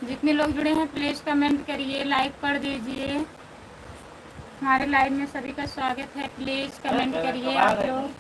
जितने लोग जुड़े हैं प्लीज़ कमेंट करिए, लाइक कर दीजिए। हमारे लाइव में सभी का स्वागत है, प्लीज़ कमेंट करिए आप लोग।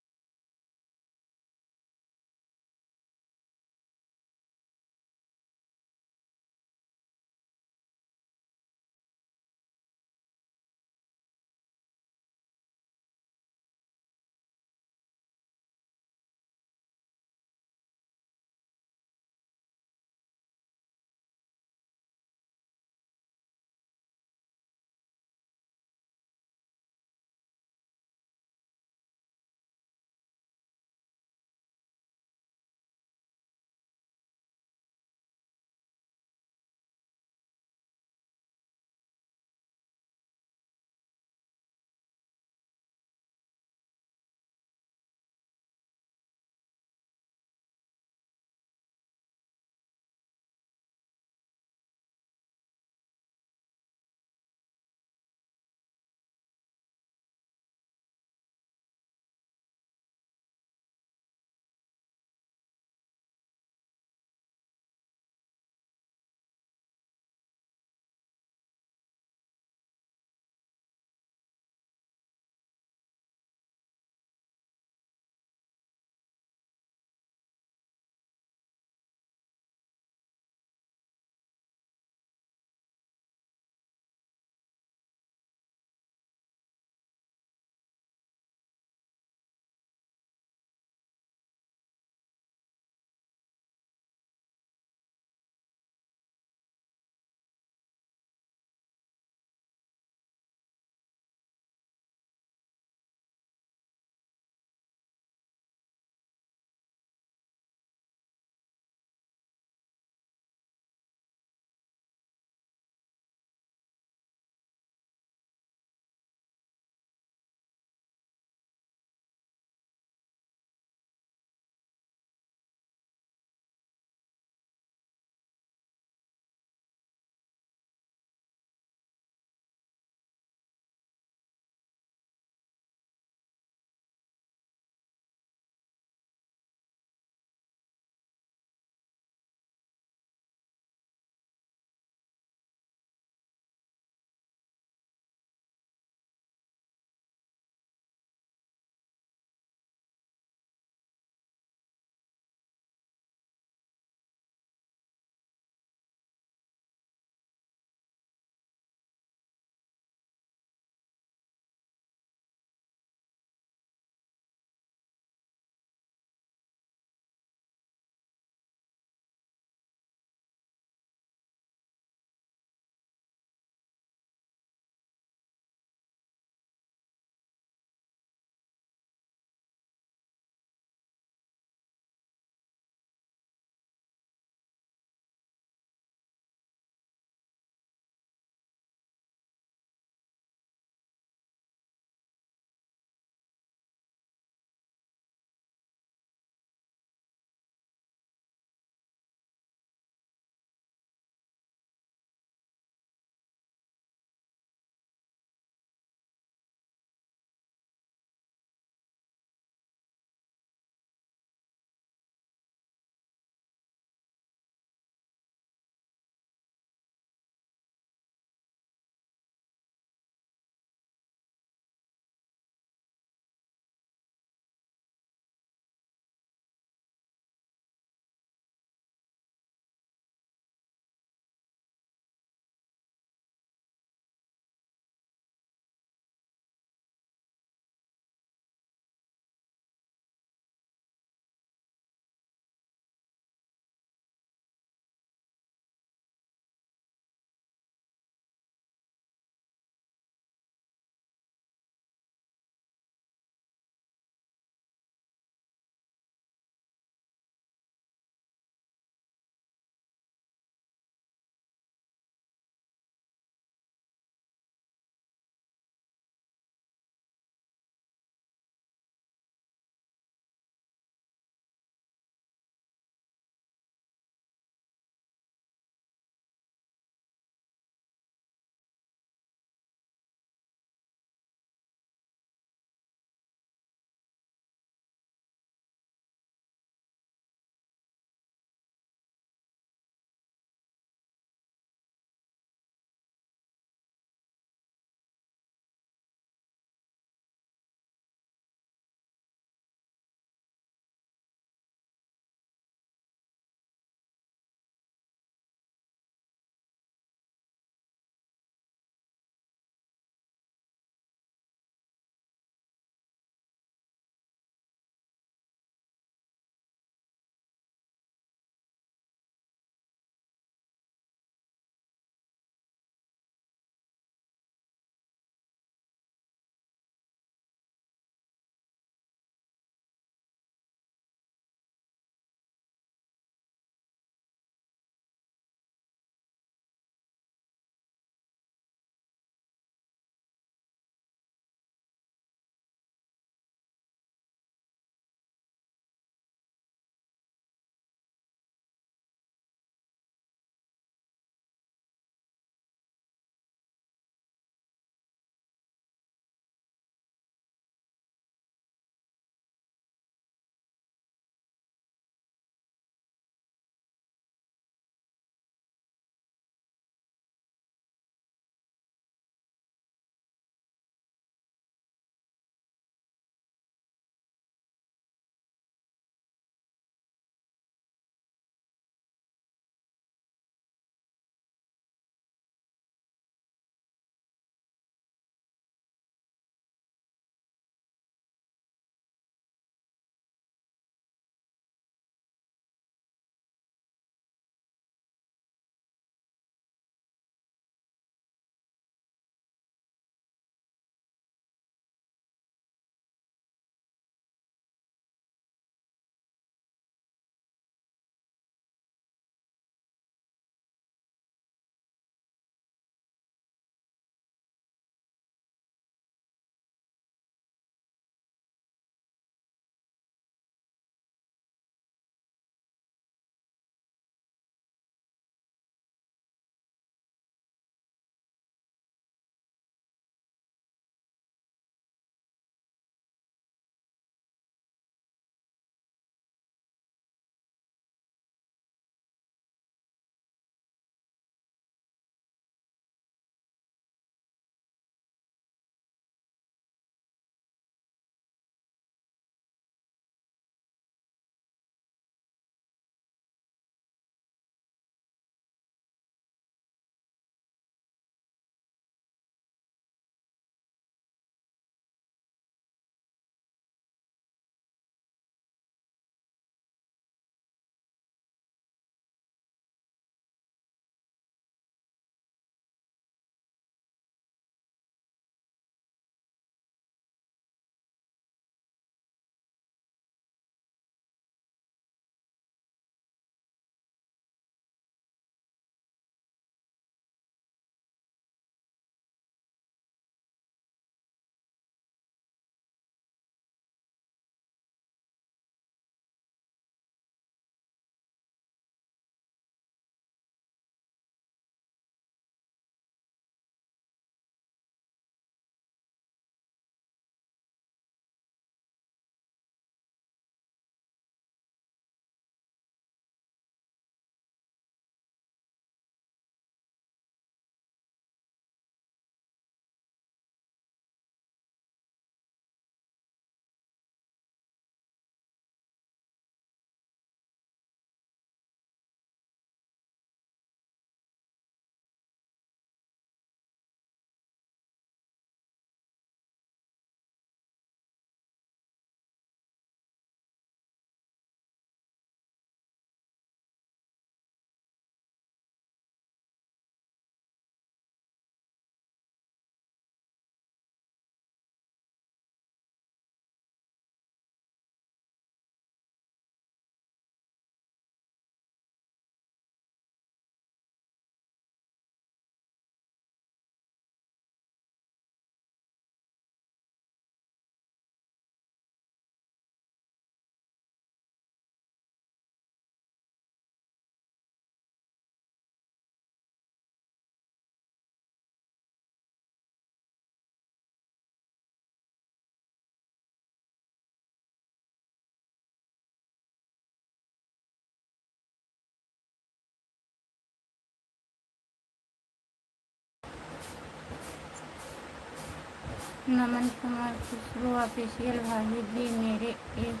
नमन कुमार खुशबू ऑफिशियल भाभी जी मेरे एक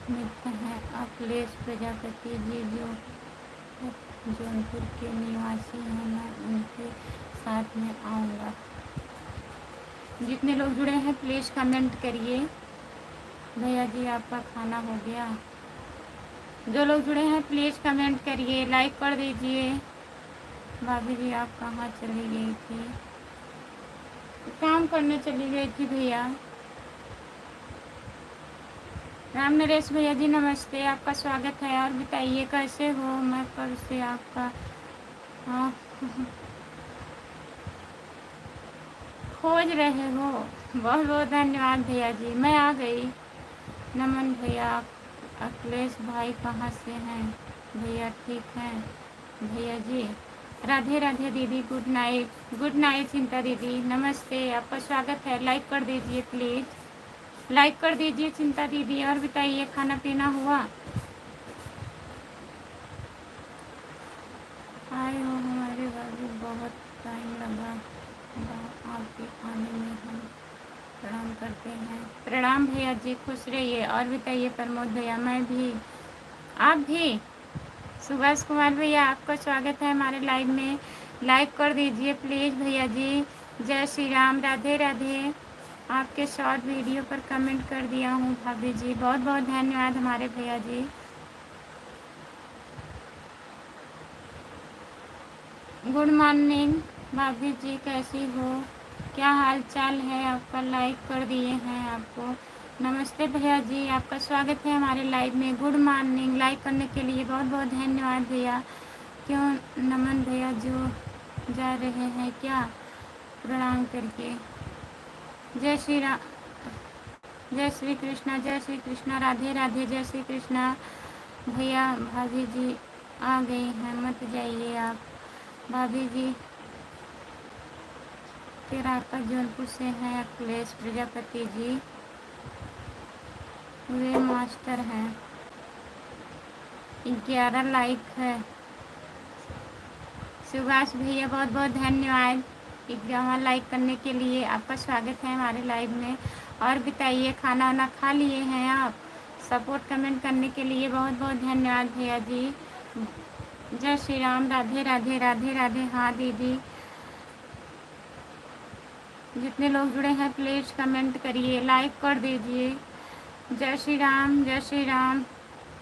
मित्र हैं अखिलेश प्रजापति जी जो जौनपुर के निवासी हैं, मैं उनके साथ में आऊँगा। जितने लोग जुड़े हैं प्लीज़ कमेंट करिए। भैया जी आपका खाना हो गया। जो लोग जुड़े हैं प्लीज़ कमेंट करिए, लाइक कर दीजिए। भाभी जी आप कहाँ चली गई थी? काम करने चली गई थी भैया। राम नरेश भैया जी नमस्ते, आपका स्वागत है। और बताइए कैसे हो? मैं कब से आपका खोज रहे हो। बहुत बहुत धन्यवाद भैया जी, मैं आ गई। नमन भैया, अखिलेश भाई कहाँ से हैं? भैया ठीक हैं भैया जी। राधे राधे दीदी, गुड नाइट। गुड नाइट चिंता दीदी, नमस्ते, आपका स्वागत है। लाइक कर दीजिए प्लीज़, लाइक कर दीजिए चिंता दीदी। और बताइए खाना पीना हुआ? आए हो हमारे घर में, बहुत टाइम लगा आपके आने में। हम प्रणाम करते हैं। प्रणाम भैया जी, खुश रहिए। और बताइए प्रमोद भैया, मैं भी, आप भी। सुभाष कुमार भैया आपका स्वागत है हमारे लाइव में, लाइक कर दीजिए प्लीज़ भैया जी। जय श्री राम, राधे राधे। आपके शॉर्ट वीडियो पर कमेंट कर दिया हूँ भाभी जी, बहुत बहुत धन्यवाद हमारे भैया जी। गुड मॉर्निंग भाभी जी, कैसी हो? क्या हाल चाल है आपका? लाइक कर दिए हैं आपको। नमस्ते भैया जी, आपका स्वागत है हमारे लाइव में। गुड मॉर्निंग, लाइक करने के लिए बहुत बहुत धन्यवाद भैया। क्यों नमन भैया जो जा रहे हैं क्या? प्रणाम करके। जय श्री राम, जय श्री कृष्णा, जय श्री कृष्णा, राधे राधे, जय श्री कृष्णा। भैया भाभी जी आ गई हैं, मत जाइए आप। भाभी जी के राका जौनपुर से हैं अखिलेश प्रजापति जी, वे मास्टर हैं। 11 लाइक है। सुभाष भैया बहुत बहुत धन्यवाद 11 लाइक करने के लिए, आपका स्वागत है हमारे लाइव में। और बताइए खाना वाना खा लिए हैं आप? सपोर्ट कमेंट करने के लिए बहुत बहुत धन्यवाद भैया जी। जय श्री राम, राधे राधे, राधे राधे। हाँ दीदी, जितने लोग जुड़े हैं प्लीज़ कमेंट करिए, लाइक कर दीजिए। जय श्री राम, जय श्री राम।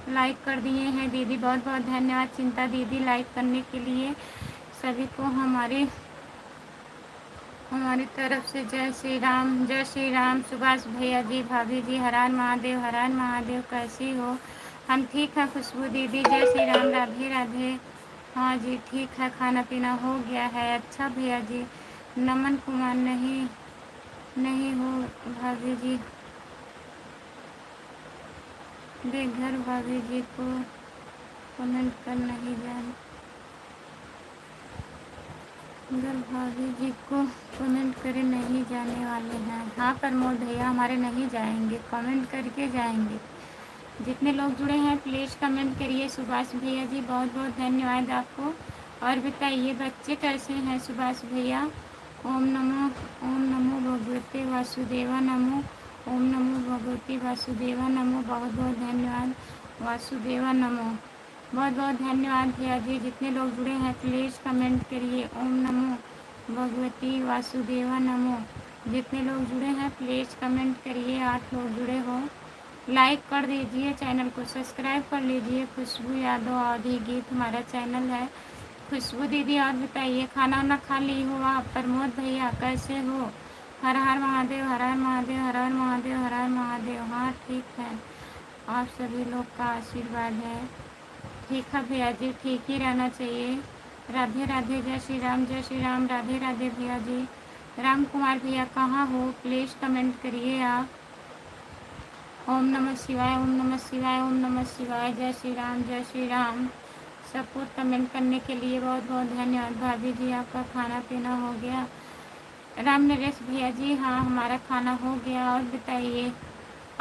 लाइक कर दिए हैं दीदी, बहुत बहुत धन्यवाद चिंता दीदी लाइक करने के लिए। सभी को हमारी तरफ से जय श्री राम, जय श्री राम। सुभाष भैया जी, भाभी जी, हर हर महादेव, हर हर महादेव। कैसी हो? हम ठीक हैं खुशबू दीदी, जय श्री राम, राधे राधे। हाँ जी ठीक है, खाना पीना हो गया है। अच्छा भैया जी। नमन कुमार नहीं हो भाभी जी, बेघर भाभी जी को कमेंट कर नहीं जाने, घर भाभी जी को कमेंट करे नहीं जाने वाले हैं। हाँ प्रमोद भैया हमारे नहीं जाएंगे, कमेंट करके जाएंगे। जितने लोग जुड़े हैं प्लीज़ कमेंट करिए। सुभाष भैया जी बहुत बहुत धन्यवाद आपको। और बताइए बच्चे कैसे हैं सुभाष भैया? ओम नमो भगवते वासुदेवा नमो, ओम नमो भगवती वासुदेवा नमो। बहुत बहुत धन्यवाद वासुदेवा नमो, बहुत बहुत धन्यवाद भैया जी। जितने लोग जुड़े हैं प्लीज़ कमेंट करिए ओम नमो भगवती वासुदेवा नमो। जितने लोग जुड़े हैं प्लीज़ कमेंट करिए। 8 लोग जुड़े हो, लाइक कर दीजिए, चैनल को सब्सक्राइब कर लीजिए। खुशबू यादव अवधी गीत हमारा चैनल है। खुशबू दीदी और बताइए खाना वाना खा ली हो आप? प्रमोद भैया कैसे हो? हर हर महादेव, हर हर महादेव, हर हर महादेव, हर हर महादेव। हाँ ठीक है, आप सभी लोग का आशीर्वाद है। ठीक है भैया जी, ठीक ही रहना चाहिए। राधे राधे, जय श्री राम, जय श्री राम, राधे राधे भैया जी। राम कुमार भैया कहाँ हो? प्लीज़ कमेंट करिए आप। ओम नमः शिवाय, ओम नमः शिवाय, ओम नमः शिवाय। जय श्री राम, जय श्री राम। सबको कमेंट करने के लिए बहुत बहुत धन्यवाद। भाभी जी आपका खाना पीना हो गया? राम नरेश भैया जी हाँ हमारा खाना हो गया। और बताइए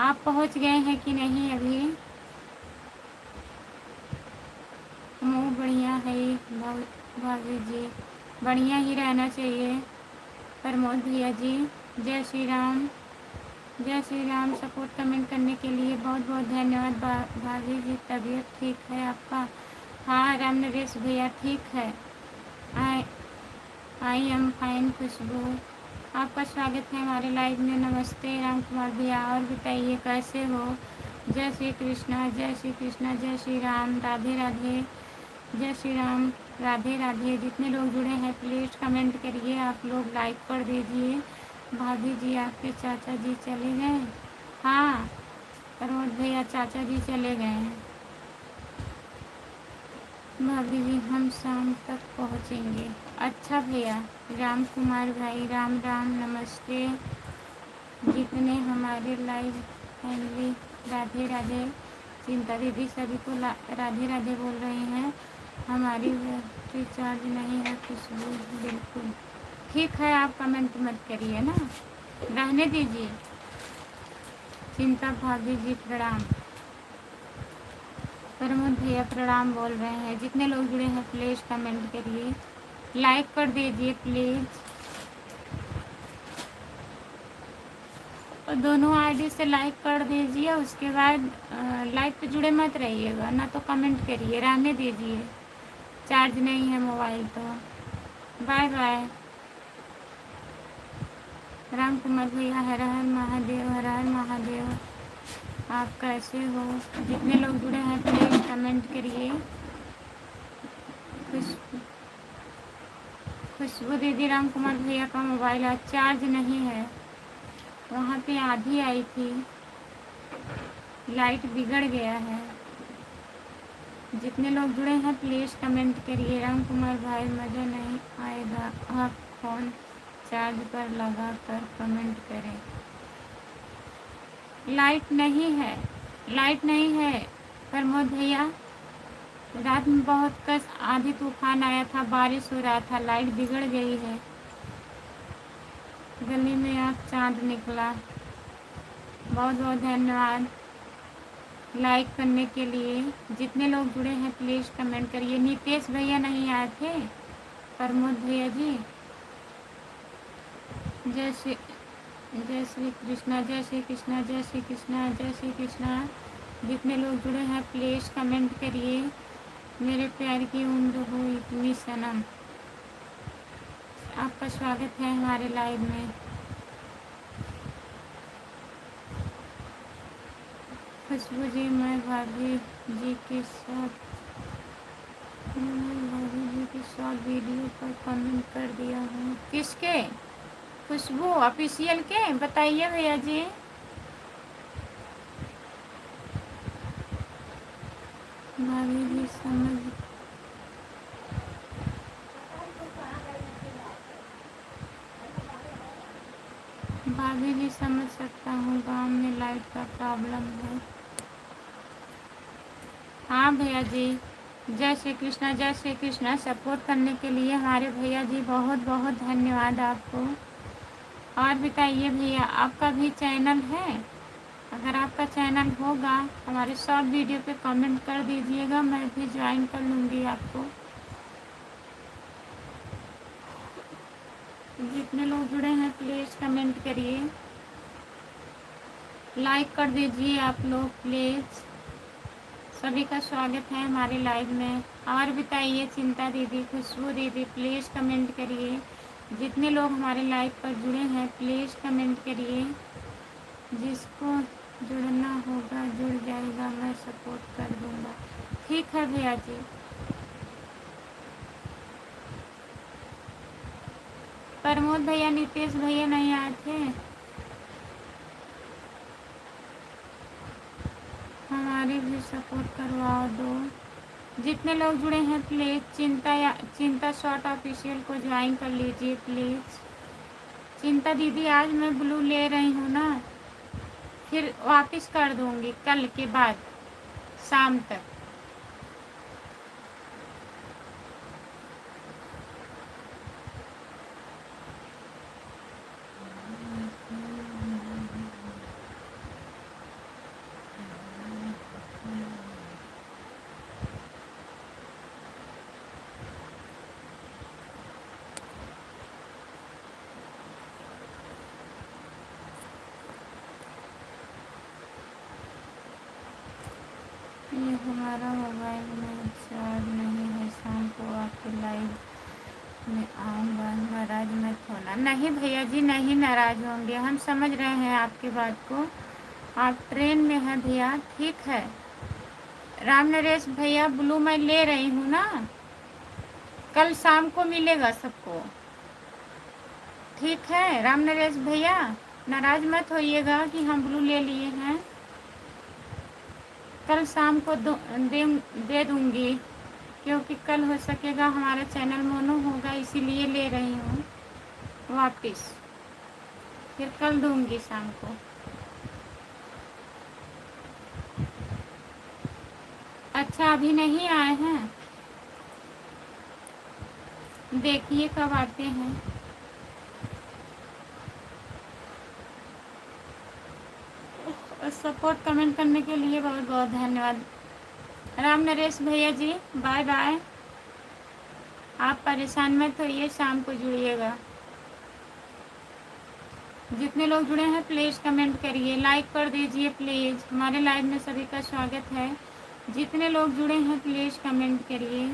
आप पहुंच गए हैं कि नहीं अभी? मुँह बढ़िया है भाभी जी, बढ़िया ही रहना चाहिए। प्रमोद भैया जी जय श्री राम, जय श्री राम। सपोर्ट कमेंट करने के लिए बहुत बहुत धन्यवाद। भाभी जी तबीयत ठीक है आपका? हाँ राम नरेश भैया ठीक है। आई आई एम फाइन। खुशबू आपका स्वागत है हमारे लाइव में। नमस्ते राम कुमार भैया, और बताइए कैसे हो? जय श्री कृष्णा, जय श्री कृष्णा, जय श्री राम, राधे राधे, जय श्री राम, राधे राधे। जितने लोग जुड़े हैं प्लीज़ कमेंट करिए, आप लोग लाइक कर दीजिए। भाभी जी आपके चाचा जी चले गए? हाँ प्रमोद भैया चाचा जी चले गए हैं। भाभी जी हम शाम तक पहुँचेंगे। अच्छा भैया। राम कुमार भाई राम राम, नमस्ते। जितने हमारे लाइव फैमिली राधे राधे, चिंता दीदी सभी को राधे राधे बोल रहे हैं। हमारी बैटरी चार्ज नहीं है खुशबू। बिल्कुल ठीक है, आप कमेंट मत करिए ना, रहने दीजिए। चिंता भाभी जी प्रणाम। प्रमोद भैया प्रणाम बोल रहे हैं। जितने लोग जुड़े हैं प्लीज़ कमेंट करिए, लाइक कर दीजिए प्लीज़। और दोनों आईडी से लाइक कर दीजिए, उसके बाद लाइक पे जुड़े मत रहिएगा ना, तो कमेंट करिए, रहने दीजिए। चार्ज नहीं है मोबाइल तो। बाय बाय। राम कुमार भैया हर हर महादेव, हर हर महादेव। आप कैसे हो? जितने लोग जुड़े हैं प्लीज़ कमेंट करिए। खुशबू दीदी राम कुमार भैया का मोबाइल आज चार्ज नहीं है, वहाँ पे आधी आई थी, लाइट बिगड़ गया है। जितने लोग जुड़े हैं प्लीज़ कमेंट करिए। राम कुमार भाई मज़ा नहीं आएगा, आप फ़ोन चार्ज पर लगा कर कमेंट करें। लाइट नहीं है, लाइट नहीं है प्रमोद भैया। रात में बहुत कस आधी तूफान आया था, बारिश हो रहा था, लाइट बिगड़ गई है। गली में आज चाँद निकला। बहुत बहुत धन्यवाद लाइक करने के लिए। जितने लोग जुड़े हैं प्लीज़ कमेंट करिए। नितेश भैया नहीं आए थे, प्रमोद भैया जी जय श्री कृष्णा, जय श्री कृष्णा, जय श्री कृष्णा, जय श्री कृष्णा। जितने लोग जुड़े हैं प्लीज़ कमेंट करिए। मेरे प्यार की उम्र हो इतनी सनम, आपका स्वागत है हमारे लाइव में। खुशबू जी मैं भाभी जी के साथ वीडियो पर कमेंट कर दिया हूँ। किसके? खुशबू ऑफिशियल के बताइए भैया जी। भाभी जी समझ भाभी जी समझ सकता हूँ, गांव में लाइट का प्रॉब्लम है। हाँ भैया जी जय श्री कृष्णा, जय श्री कृष्णा। सपोर्ट करने के लिए हमारे भैया जी बहुत बहुत धन्यवाद आपको। और बताइए भैया आपका भी चैनल है? अगर आपका चैनल होगा हमारे शॉर्ट वीडियो पे कमेंट कर दीजिएगा, मैं भी ज्वाइन कर लूँगी आपको। जितने लोग जुड़े हैं प्लीज़ कमेंट करिए, लाइक कर दीजिए आप लोग प्लीज़। सभी का स्वागत है हमारे लाइव में। और बताइए चिंता दीदी, खुशबू दीदी प्लीज़ कमेंट करिए। जितने लोग हमारे लाइव पर जुड़े हैं प्लीज़ कमेंट करिए। जिसको जुड़ना होगा जुड़ जाएगा, मैं सपोर्ट कर दूँगा। ठीक है भैया जी। प्रमोद भैया नितेश भैया नहीं आए थे, हमारी भी सपोर्ट करवा दो। जितने लोग जुड़े हैं प्लीज़ चिंता शॉर्ट ऑफिशियल को ज्वाइन कर लीजिए प्लीज़। चिंता दीदी आज मैं ब्लू ले रही हूँ ना, फिर वापस कर दूँगी कल के बाद शाम तक। नहीं भैया जी, नहीं नाराज़ होंगे, हम समझ रहे हैं आपकी बात को। आप ट्रेन में हैं भैया, ठीक है। राम नरेश भैया, ब्लू मैं ले रही हूँ ना, कल शाम को मिलेगा सबको, ठीक है। राम नरेश भैया, नाराज़ मत होइएगा कि हम ब्लू ले लिए हैं, कल शाम को दे दूँगी, क्योंकि कल हो सकेगा हमारा चैनल मोनो होगा, इसीलिए ले रही हूँ वापस, फिर कल दूँगी शाम को। अच्छा, अभी नहीं आए हैं, देखिए कब आते हैं। सपोर्ट कमेंट करने के लिए बहुत बहुत धन्यवाद। राम नरेश भैया जी, बाय बाय। आप परेशान मत होइए, शाम को जुड़िएगा। जितने लोग जुड़े हैं प्लीज़ कमेंट करिए, लाइक कर दीजिए प्लीज़। हमारे लाइव में सभी का स्वागत है। जितने लोग जुड़े हैं प्लीज़ कमेंट करिए।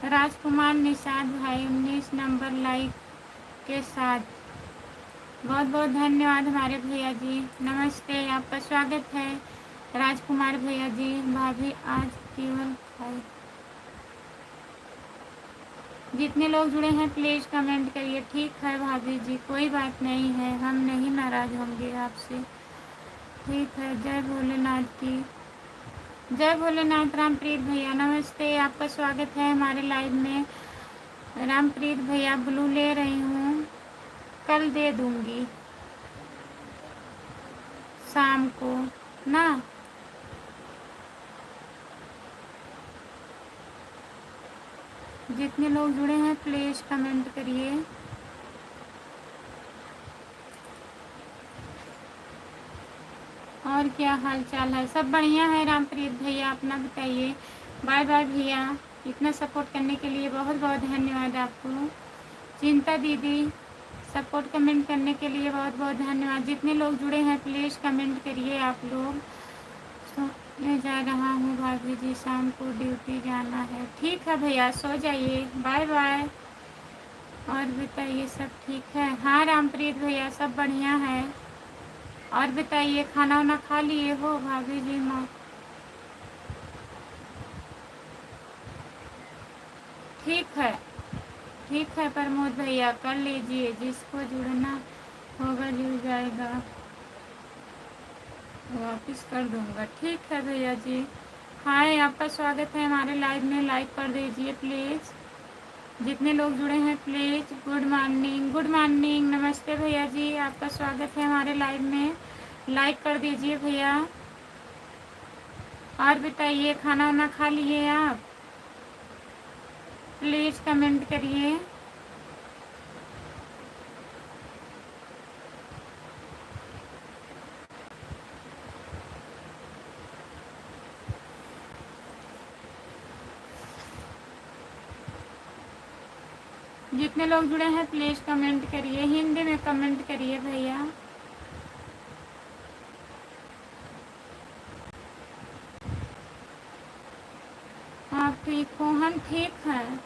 राजकुमार निषाद भाई 19 नंबर लाइक के साथ बहुत बहुत धन्यवाद हमारे भैया जी। नमस्ते, आपका स्वागत है राजकुमार भैया जी। भाभी आज केवल खाए। जितने लोग जुड़े हैं प्लीज़ कमेंट करिए। ठीक है भाभी जी, कोई बात नहीं है, हम नहीं नाराज़ होंगे आपसे, ठीक है। जय भोलेनाथ की जय भोलेनाथ। रामप्रीत भैया नमस्ते, आपका स्वागत है हमारे लाइव में। रामप्रीत भैया, ब्लू ले रही हूँ, कल दे दूँगी शाम को ना। जितने लोग जुड़े हैं प्लीज़ कमेंट करिए। और क्या हाल चाल है? सब बढ़िया है रामप्रीत भैया, अपना बताइए। बाय बाय भैया, इतना सपोर्ट करने के लिए बहुत बहुत धन्यवाद आपको। चिंता दीदी, सपोर्ट कमेंट करने के लिए बहुत बहुत धन्यवाद। जितने लोग जुड़े हैं प्लीज़ कमेंट करिए आप लोग। सोने जा रहा हूँ भाभी जी, शाम को ड्यूटी जाना है। ठीक है भैया, सो जाइए, बाय बाय। और बताइए सब ठीक है? हाँ रामप्रीत भैया, सब बढ़िया है। और बताइए, खाना वाना खा लिए हो भाभी जी? माँ ठीक है, ठीक है प्रमोद भैया, कर लीजिए, जिसको जुड़ना होगा जुड़ जाएगा, वापस कर दूंगा। ठीक है भैया जी। हाय, आपका स्वागत है हमारे लाइव में, लाइक कर दीजिए प्लीज़। जितने लोग जुड़े हैं please. Good morning, good morning, नमस्ते भैया जी, आपका स्वागत है हमारे लाइव में, लाइक कर दीजिए भैया। और बताइए, खाना वाना खा लिए आप? प्लीज़ कमेंट करिए। जितने लोग जुड़े हैं प्लीज़ कमेंट करिए, हिंदी में कमेंट करिए भैया। आप ठीक हो? हम ठीक हैं।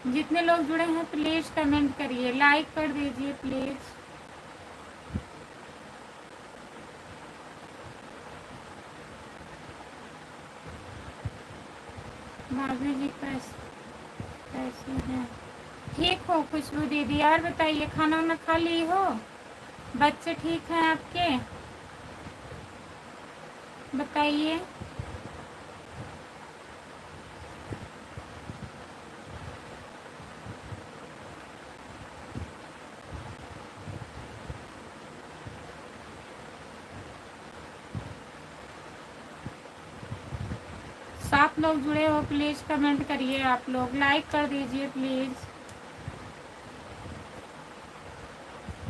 जितने लोग जुड़े हैं प्लीज़ कमेंट करिए, लाइक कर दीजिए प्लीज़। भाभी जी कैसे हैं? ठीक हो खुशबू दीदी? और बताइए, खाना वाना खा ली हो? बच्चे ठीक हैं आपके? बताइए। सात लोग जुड़े हो प्लीज़ कमेंट करिए, आप लोग लाइक कर दीजिए प्लीज़।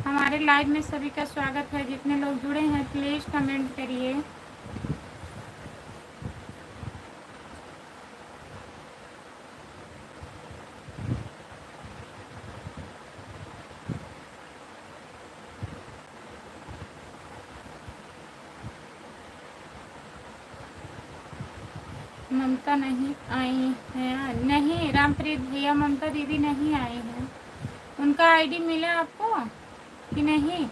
हमारे लाइव में सभी का स्वागत है। जितने लोग जुड़े हैं प्लीज़ कमेंट करिए। ममता नहीं आई है? नहीं रामप्रीत भैया, ममता दीदी नहीं आई है। उनका आईडी मिला आपको कि नहीं?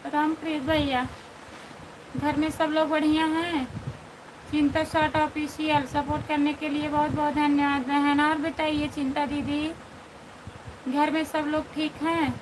रामप्रीत भैया, घर में सब लोग बढ़िया हैं? चिंता शॉर्ट ऑफिशियल सपोर्ट करने के लिए बहुत बहुत धन्यवाद बहन। और बताइए चिंता दीदी, घर में सब लोग ठीक हैं?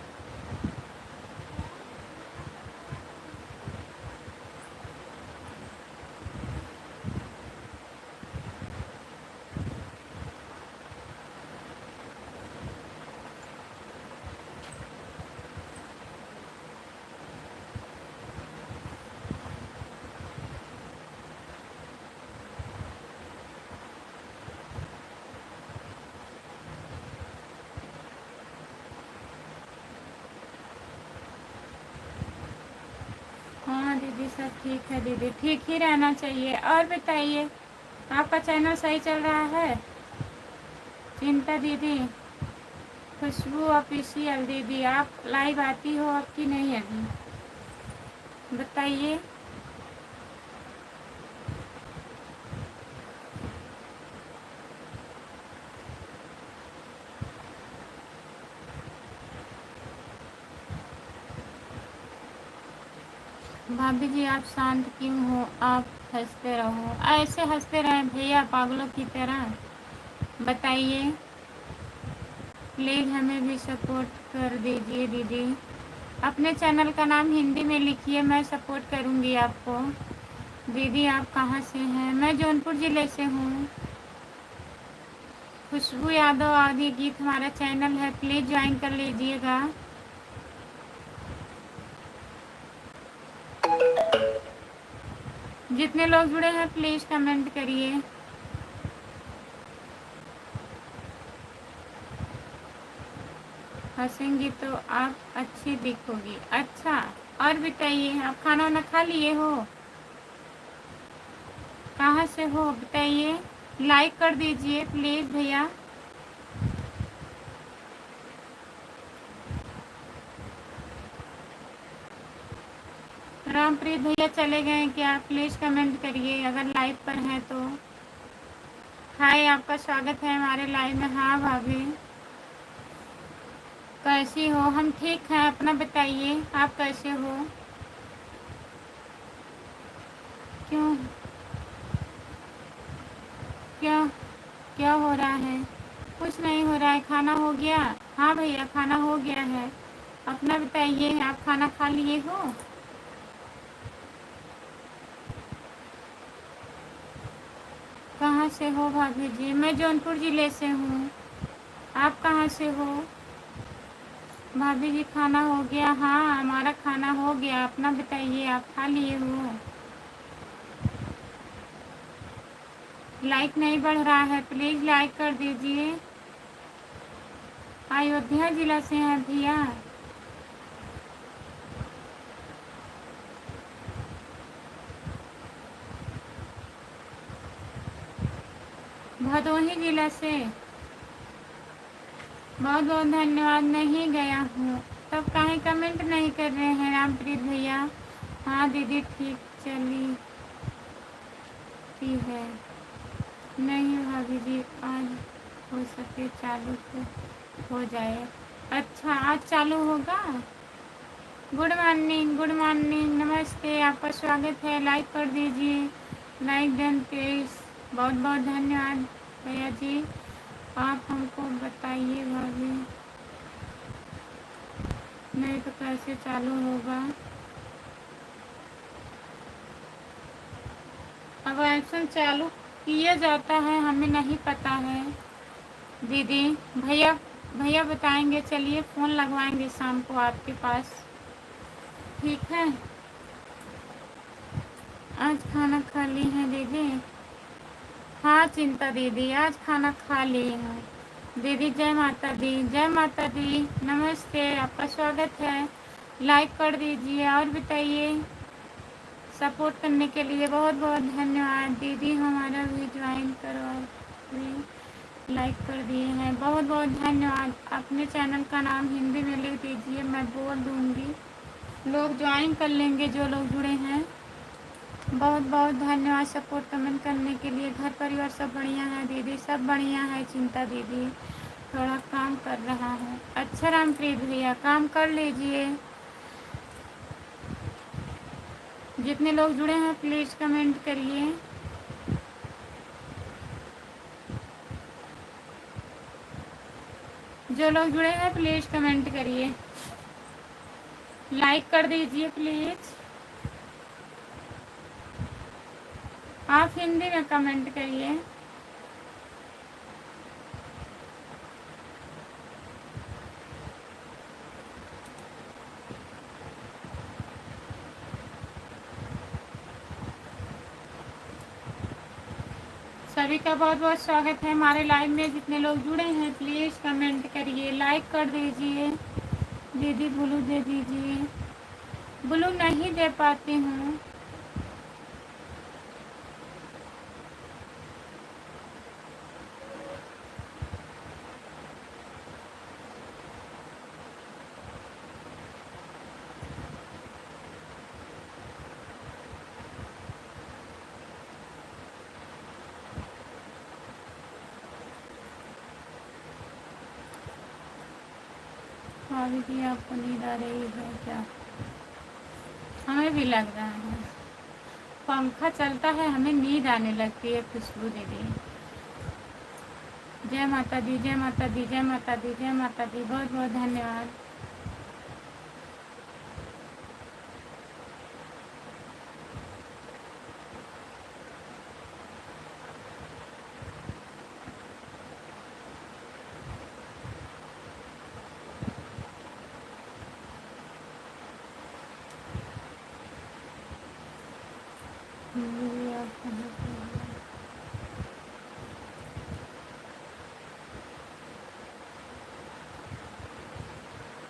हाँ दीदी सब ठीक है दीदी, ठीक ही रहना चाहिए। और बताइए आपका चैनल सही चल रहा है? चिंता दीदी, खुशबू ऑफिशियल दीदी, आप लाइव आती हो अब कि नहीं अभी बताइए। भाभी जी आप शांत क्यों हो? आप हंसते रहो, ऐसे हंसते रहे भैया पागलों की तरह। बताइए प्लीज़ हमें भी सपोर्ट कर दीजिए दीदी। अपने चैनल का नाम हिंदी में लिखिए, मैं सपोर्ट करूँगी आपको। दीदी आप कहाँ से हैं? मैं जौनपुर ज़िले से हूँ। खुशबू यादव आदि गीत हमारा चैनल है, प्लीज़ ज्वाइन कर लीजिएगा। जितने लोग जुड़े हैं प्लीज़ कमेंट करिए। हंसेंगी तो आप अच्छी दिखोगी। अच्छा और बताइए आप खाना वाना खा लिए हो? कहाँ से हो बताइए, लाइक कर दीजिए प्लीज़ भैया। रामप्रीत भैया चले गए क्या? प्लीज़ कमेंट करिए अगर लाइव पर हैं तो। हाय आपका स्वागत है हमारे लाइव में। हाँ भाभी कैसी हो? हम ठीक हैं, अपना बताइए आप कैसे हो? क्यों क्या क्या हो रहा है? कुछ नहीं हो रहा है। खाना हो गया? हाँ भैया खाना हो गया है। अपना बताइए आप खाना खा लिए हो? कहाँ से हो भाभी जी? मैं जौनपुर ज़िले से हूँ। आप कहाँ से हो? भाभी जी खाना हो गया? हाँ हमारा खाना हो गया। अपना बताइए आप खा लिए हो? लाइक नहीं बढ़ रहा है, प्लीज़ लाइक कर दीजिए। अयोध्या ज़िला से हैं भैया। भदोही ज़िला से। बहुत बहुत धन्यवाद। नहीं गया हूँ तब काहे कमेंट नहीं कर रहे हैं रामप्रीत भैया? हाँ दीदी ठीक चली है। नहीं भाभी जी आज हो सके चालू तो हो जाए। अच्छा आज चालू होगा? गुड मॉर्निंग, गुड मॉर्निंग, नमस्ते, आपका स्वागत है। लाइक कर दीजिए, लाइक डन प्लीज। बहुत बहुत धन्यवाद भैया जी। आप हमको बताइए भाभी, नहीं तो कैसे चालू होगा? अब एक्शन चालू किया जाता है हमें नहीं पता है दीदी। भैया भैया बताएंगे, चलिए फ़ोन लगवाएंगे शाम को आपके पास, ठीक है? आज खाना खा ली है दीदी? हाँ चिंता दीदी आज खाना खा ली हूँ। दीदी जय माता दी, जय माता दी, नमस्ते, आपका स्वागत है। लाइक कर दीजिए और बताइए। सपोर्ट करने के लिए बहुत बहुत धन्यवाद दीदी। हमारा भी ज्वाइन करो, भी लाइक कर दिए हैं, बहुत बहुत धन्यवाद। अपने चैनल का नाम हिंदी में लिख दीजिए, मैं बोल दूँगी। लोग ज्वाइन कर लेंगे जो लोग जुड़े हैं। बहुत बहुत धन्यवाद सपोर्ट कमेंट करने के लिए। घर परिवार सब बढ़िया है दीदी? सब बढ़िया है चिंता दीदी। थोड़ा काम कर रहा हूँ। अच्छा रामप्रीत भैया काम कर लीजिए। जितने लोग जुड़े हैं प्लीज़ कमेंट करिए। जो लोग जुड़े हैं प्लीज़ कमेंट करिए, लाइक कर दीजिए प्लीज़। आप हिंदी में कमेंट करिए। सभी का बहुत बहुत स्वागत है हमारे लाइव में। जितने लोग जुड़े हैं प्लीज़ कमेंट करिए, लाइक कर दीजिए। दीदी ब्लू दे दीजिए। ब्लू नहीं दे पाती हूँ। अभी भी आपको नींद आ रही है क्या? हमें भी लग रहा है, पंखा चलता है हमें नींद आने लगती है। खुशबू दीदी जय माता दी, जय माता दी, जय माता दी, जय माता दी। बहुत बहुत धन्यवाद।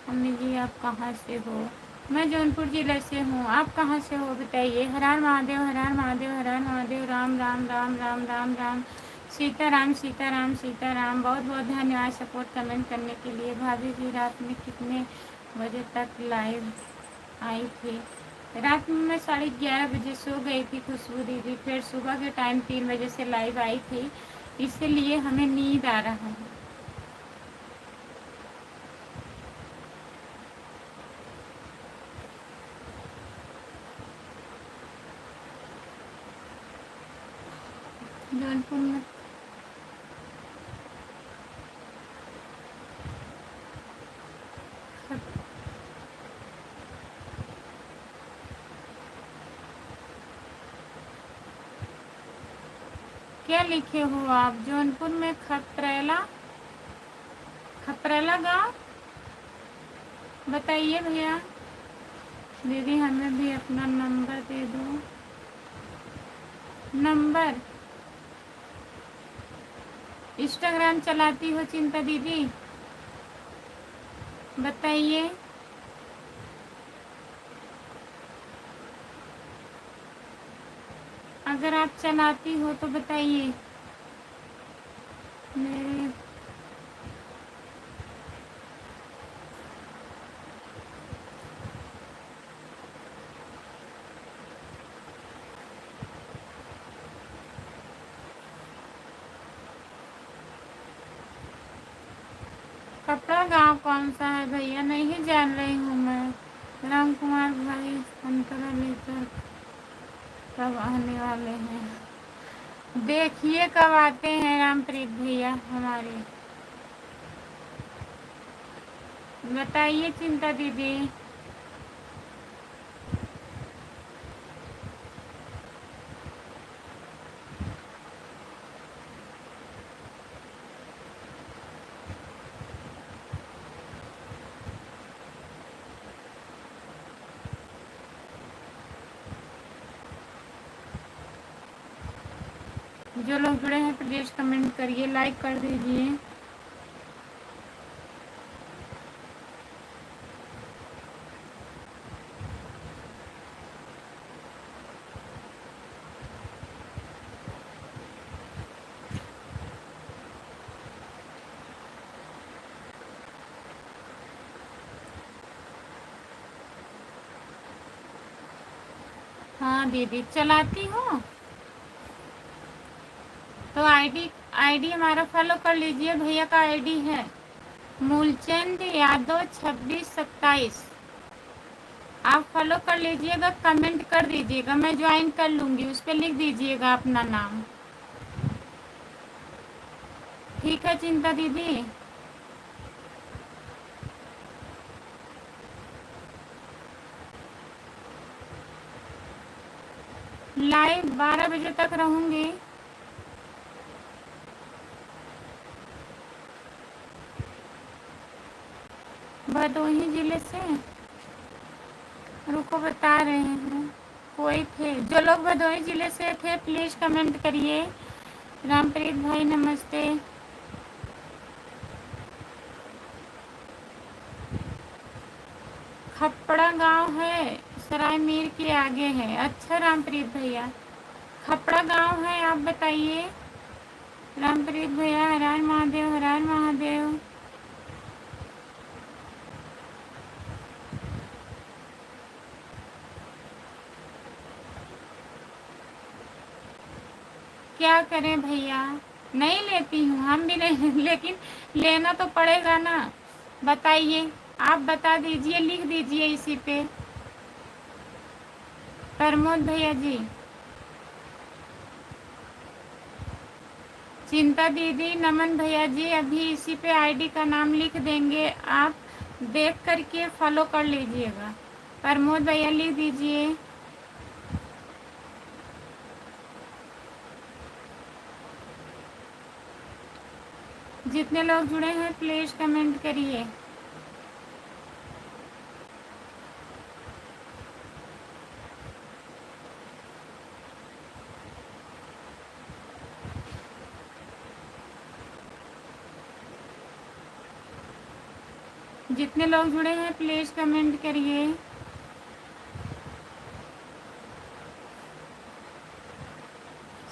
मम्मी जी आप कहाँ से हो? मैं जौनपुर जिले से हूँ। आप कहाँ से हो बताइए? हर हर महादेव, हर हर महादेव, हर हर महादेव। राम राम राम राम राम राम। सीताराम सीताराम सीताराम। बहुत बहुत धन्यवाद सपोर्ट कमेंट करने के लिए। भाभी जी रात में कितने बजे तक लाइव आई थी? रात में मैं 11:30 बजे सो गई थी खुशबू दीदी। फिर सुबह के टाइम 3 बजे से लाइव आई थी, इसलिए हमें नींद आ रहा है। जौनपुर में क्या लिखे हो आप? जौनपुर में खपरेला, खपरेला गाँव बताइए भैया। दीदी हमें भी अपना नंबर दे दो। नंबर? इंस्टाग्राम चलाती हो चिंता दीदी? बताइए। अगर आप चलाती हो तो बताइए। मेरे कपड़ा गांव कौन सा है भैया? नहीं जान रही हूँ मैं। राम कुमार भाई संतरा लेकर कब आने वाले हैं? देखिए कब आते हैं रामप्रीत भैया हमारे। बताइए चिंता दीदी। जो लोग जुड़े हैं प्लीज़ कमेंट करिए, लाइक कर दीजिए। हाँ दीदी चलाती हूँ। तो आईडी आईडी हमारा फॉलो कर लीजिए। भैया का आईडी है मूलचंद यादव 2627। आप फॉलो कर लीजिएगा, कमेंट कर दीजिएगा, मैं ज्वाइन कर लूँगी। उस पर लिख दीजिएगा अपना नाम। ठीक है चिंता दीदी। लाइव 12 बजे तक रहूँगी। भदोही जिले से। रुको बता रहे हैं। कोई थे जो लोग भदोही जिले से थे, प्लीज़ कमेंट करिए। रामप्रीत भाई नमस्ते। खपड़ा गांव है, सराय मीर के आगे है। अच्छा रामप्रीत भैया, खपड़ा गांव है। आप बताइए रामप्रीत भैया। हर हर महादेव, हर हर महादेव। क्या करें भैया, नहीं लेती हूँ, हम भी नहीं लेकिन लेना तो पड़ेगा ना। बताइए, आप बता दीजिए, लिख दीजिए इसी पे। प्रमोद भैया जी। चिंता दीदी, नमन भैया जी, अभी इसी पे आईडी का नाम लिख देंगे, आप देख करके फॉलो कर लीजिएगा। प्रमोद भैया लिख दीजिए। जितने लोग जुड़े हैं प्लीज़ कमेंट करिए। जितने लोग जुड़े हैं प्लीज़ कमेंट करिए।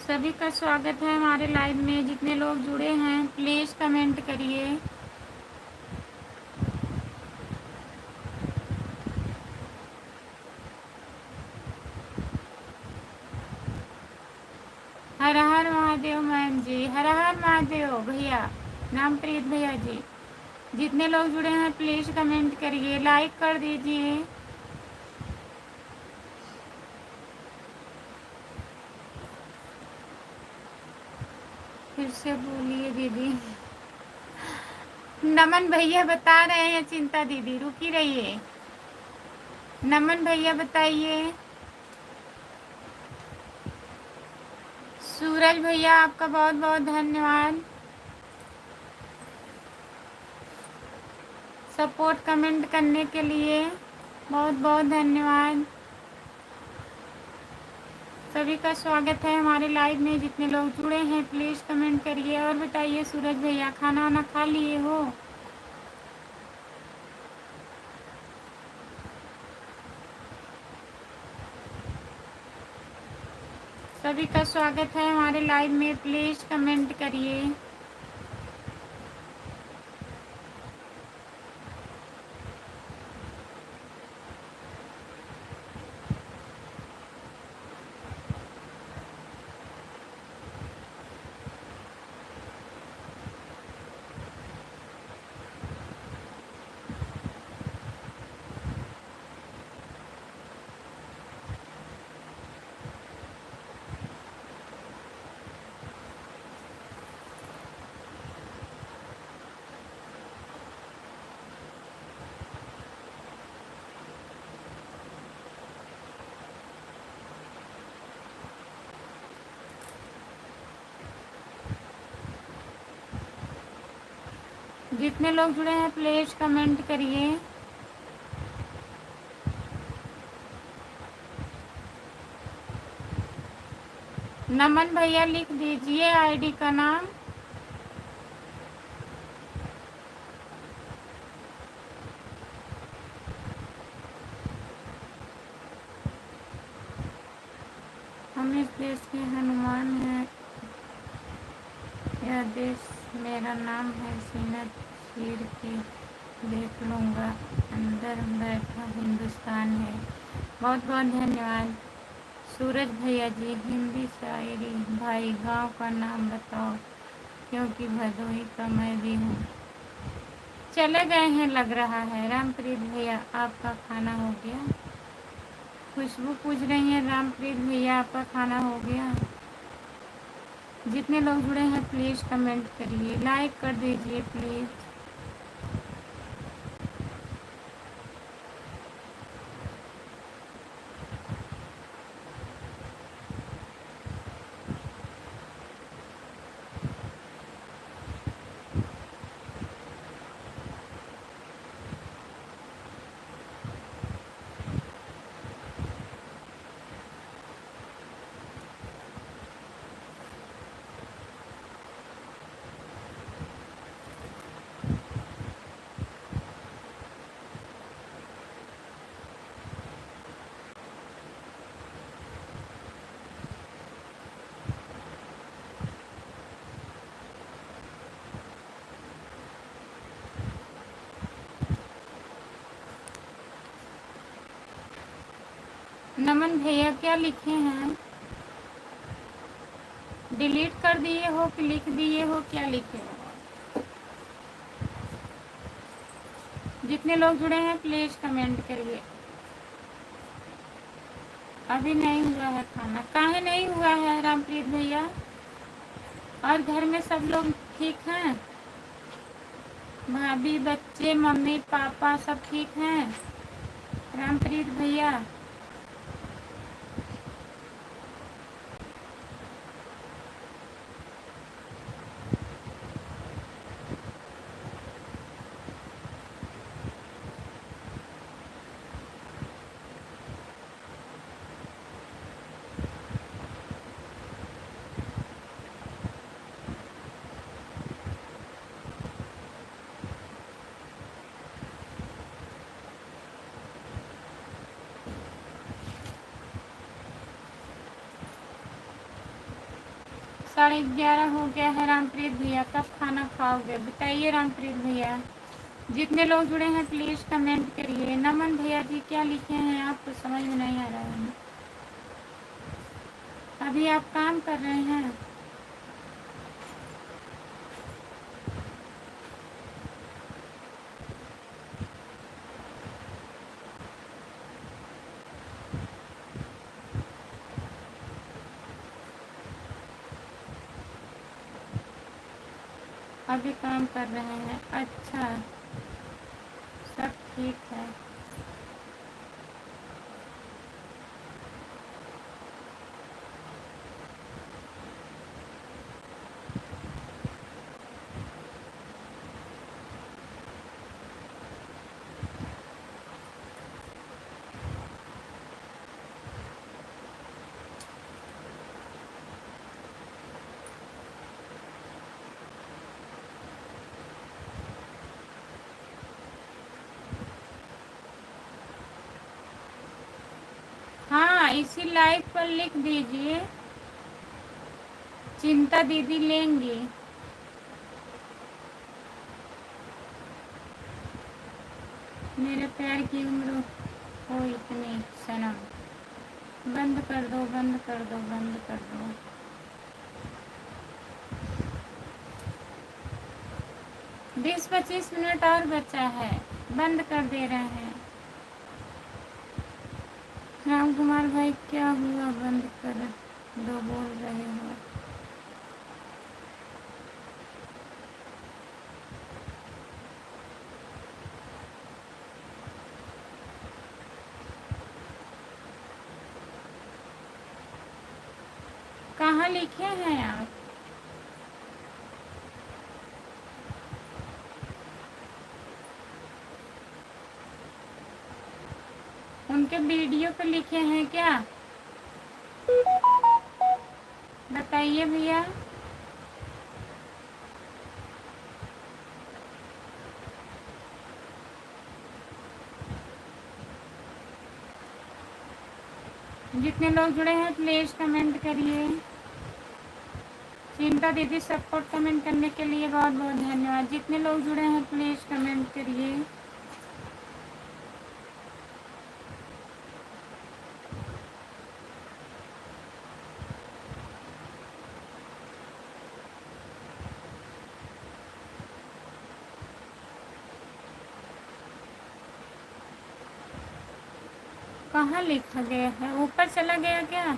सभी का स्वागत है हमारे लाइव में। जितने लोग जुड़े हैं प्लीज़ कमेंट करिए। हर हर महादेव मैम जी, हर हर महादेव भैया, नामप्रीत भैया जी। जितने लोग जुड़े हैं प्लीज़ कमेंट करिए, लाइक कर दीजिए। फिर से बोलिए दीदी। नमन भैया बता रहे हैं। चिंता दीदी रुकी रहिए। नमन भैया बताइए। सूरज भैया आपका बहुत बहुत धन्यवाद। सपोर्ट कमेंट करने के लिए बहुत बहुत धन्यवाद। सभी का स्वागत है हमारे लाइव में। जितने लोग जुड़े हैं प्लीज़ कमेंट करिए और बताइए। सूरज भैया खाना वाना खा लिए हो? सभी का स्वागत है हमारे लाइव में, प्लीज़ कमेंट करिए। जितने लोग जुड़े हैं प्लीज़ कमेंट करिए। नमन भैया लिख दीजिए आईडी का नाम। हम इस देश के हनुमान हैं, यह देश मेरा नाम है, सीना चीर के देख लूँगा, अंदर बैठा हिंदुस्तान है। बहुत बहुत धन्यवाद। सूरज भैया जी, हिंदी शायरी भाई, गांव का नाम बताओ क्योंकि भदोही का मैं भी हूँ। चले गए हैं लग रहा है। रामप्रीत भैया, आपका खाना हो गया? खुशबू पूछ रही है, रामप्रीत भैया आपका खाना हो गया? जितने लोग जुड़े हैं प्लीज़ कमेंट करिए, लाइक कर दीजिए प्लीज़। नमन भैया क्या लिखे हैं? डिलीट कर दिए हो कि लिख दिए हो, क्या लिखे हो? जितने लोग जुड़े हैं प्लीज़ कमेंट करिए। अभी नहीं हुआ है खाना। काहे नहीं हुआ है रामप्रीत भैया? और घर में सब लोग ठीक हैं? भाभी, बच्चे, मम्मी पापा सब ठीक हैं? रामप्रीत भैया, साढ़े 11 हो गया है। रामप्रीत भैया कब खाना खाओगे बताइए? रामप्रीत भैया, जितने लोग जुड़े हैं प्लीज़ कमेंट करिए। नमन भैया जी क्या लिखे हैं आपको समझ में नहीं आ रहा है? अभी आप काम कर रहे हैं? अभी काम कर रहे हैं, अच्छा, सब ठीक है। हाँ, इसी लाइव पर लिख दीजिए, चिंता दीदी लेंगी। मेरे प्यार की उम्र हो इतनी सनम। बंद कर दो, बंद कर दो, बंद कर दो। 20-25 मिनट और बचा है, बंद कर दे रहे हैं। राम कुमार भाई क्या हुआ, बंद कर दो बोल रहे हो? कहाँ लिखे हैं आप? उनके वीडियो पे लिखे हैं क्या? बताइए भैया। जितने लोग जुड़े हैं प्लीज़ कमेंट करिए। चिंता दीदी सपोर्ट कमेंट करने के लिए बहुत बहुत धन्यवाद। जितने लोग जुड़े हैं प्लीज़ कमेंट करिए। कहाँ लिखा गया है? ऊपर चला गया क्या?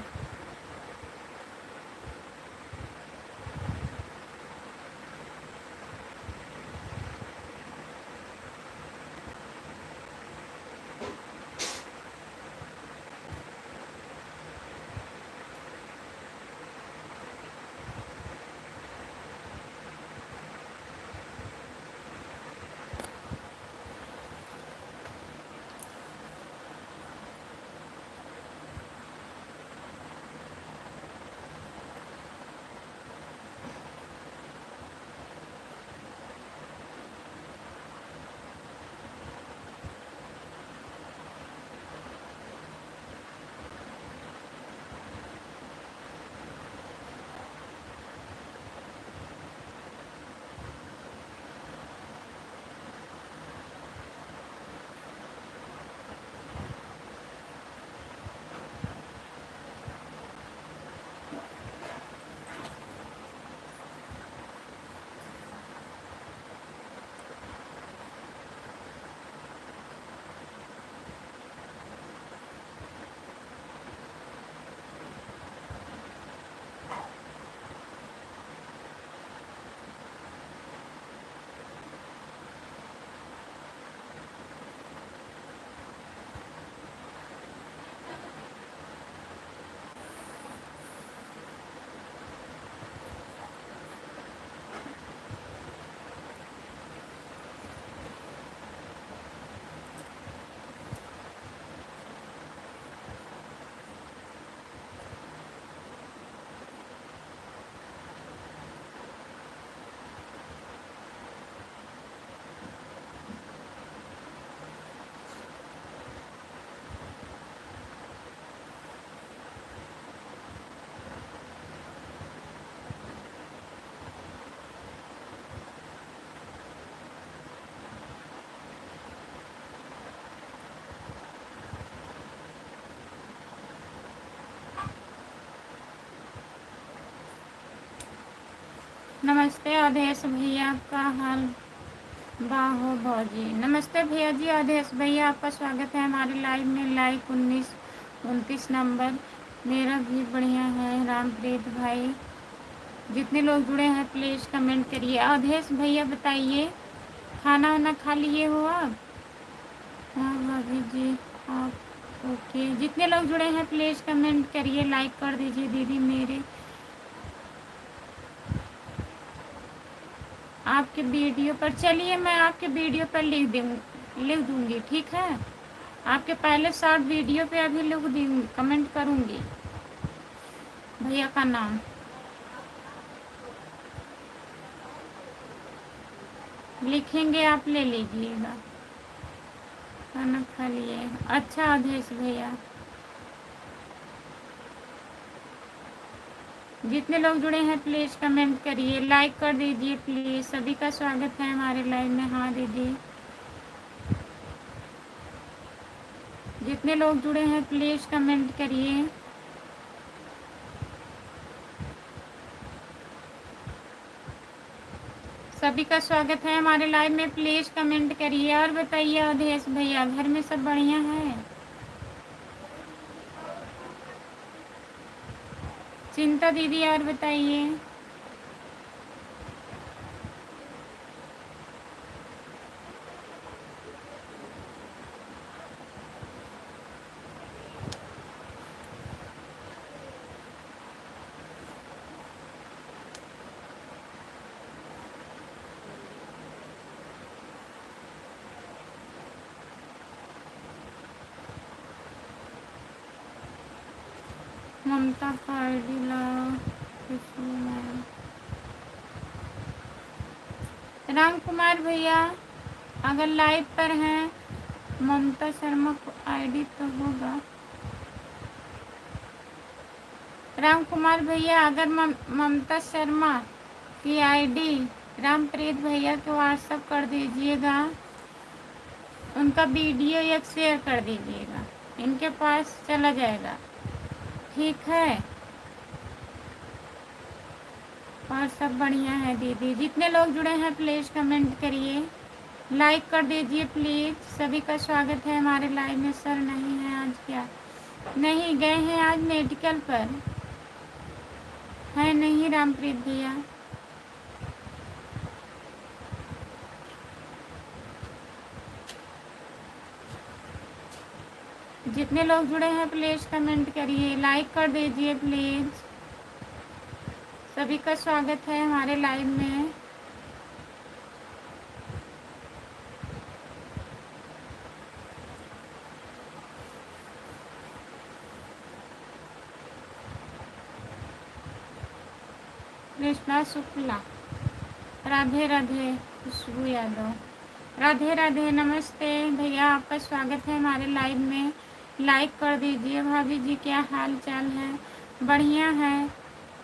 नमस्ते अवधेश भैया, आपका हाल बाहो भौजी। नमस्ते भैया जी, अवधेश भैया, आपका स्वागत है हमारे लाइव में। Like 19-29 number. मेरा भी बढ़िया है रामप्रीत भाई। जितने लोग जुड़े हैं प्लीज़ कमेंट करिए। अवधेश भैया बताइए, खाना वाना खा लिए हो आप? हाँ भाभी जी, आप ओके। जितने लोग जुड़े हैं प्लीज़ कमेंट करिए, लाइक कर दीजिए दीदी मेरे। आपके वीडियो पर चलिए, मैं आपके वीडियो पर लिख दूँगी, ठीक है? आपके पहले शॉर्ट वीडियो पे अभी लिख दूँगी, कमेंट करूँगी भैया का नाम। लिखेंगे, आप ले लीजिएगा। खाना खा लिए? अच्छा अवधेश भैया। जितने लोग जुड़े हैं प्लीज़ कमेंट करिए, लाइक कर दीजिए प्लीज़। सभी का स्वागत है हमारे लाइव में। हाँ दीदी, जितने लोग जुड़े हैं प्लीज़ कमेंट करिए। सभी का स्वागत है हमारे लाइव में, प्लीज़ कमेंट करिए। और बताइए अवधेश भैया, घर में सब बढ़िया है? चिंता दीदी, और बताइए। ममता का आईडी लाओ। राम कुमार भैया अगर लाइव पर हैं, ममता शर्मा को आईडी तो होगा। राम कुमार भैया अगर ममता शर्मा की आईडी रामप्रीत भैया को व्हाट्सअप कर दीजिएगा, उनका वीडियो एक शेयर कर दीजिएगा, इनके पास चला जाएगा, ठीक है? और सब बढ़िया है दीदी। जितने लोग जुड़े हैं प्लीज़ कमेंट करिए। लाइक कर दीजिए प्लीज़। सभी का स्वागत है हमारे लाइव में। सर नहीं है आज, क्या नहीं गए हैं आज मेडिकल पर? है नहीं रामप्रीत भैया। जितने लोग जुड़े हैं प्लीज़ कमेंट करिए, लाइक कर दीजिए प्लीज़। सभी का स्वागत है हमारे लाइव में। कृष्णा शुक्ला, राधे राधे। खुशबू यादव, राधे राधे। नमस्ते भैया, आपका स्वागत है हमारे लाइव में। लाइक कर दीजिए। भाभी जी क्या हाल चाल है? बढ़िया है।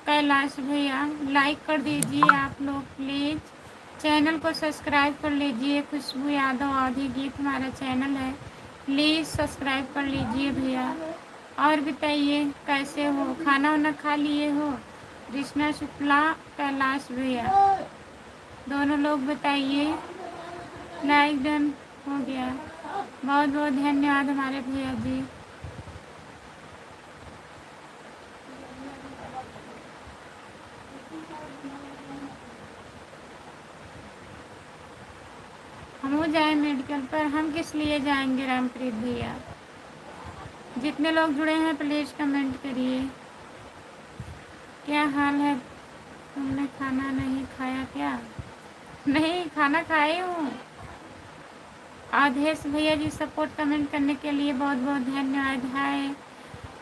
कैलाश भैया लाइक कर दीजिए आप लोग प्लीज़। चैनल को सब्सक्राइब कर लीजिए। खुशबू यादव आदि गीत हमारा चैनल है, प्लीज़ सब्सक्राइब कर लीजिए भैया। और बताइए कैसे हो? खाना वाना खा लिए हो? कृष्णा शुक्ला, कैलाश भैया, दोनों लोग बताइए। लाइक डन हो गया, बहुत बहुत धन्यवाद हमारे भैया जी। हम हो जाए मेडिकल पर? हम किस लिए जाएंगे रामप्रीत भैया? जितने लोग जुड़े हैं प्लीज़ कमेंट करिए। क्या हाल है? तुमने खाना नहीं खाया क्या? नहीं, खाना खाई हूँ। आदेश भैया जी सपोर्ट कमेंट करने के लिए बहुत बहुत धन्यवाद। हाय,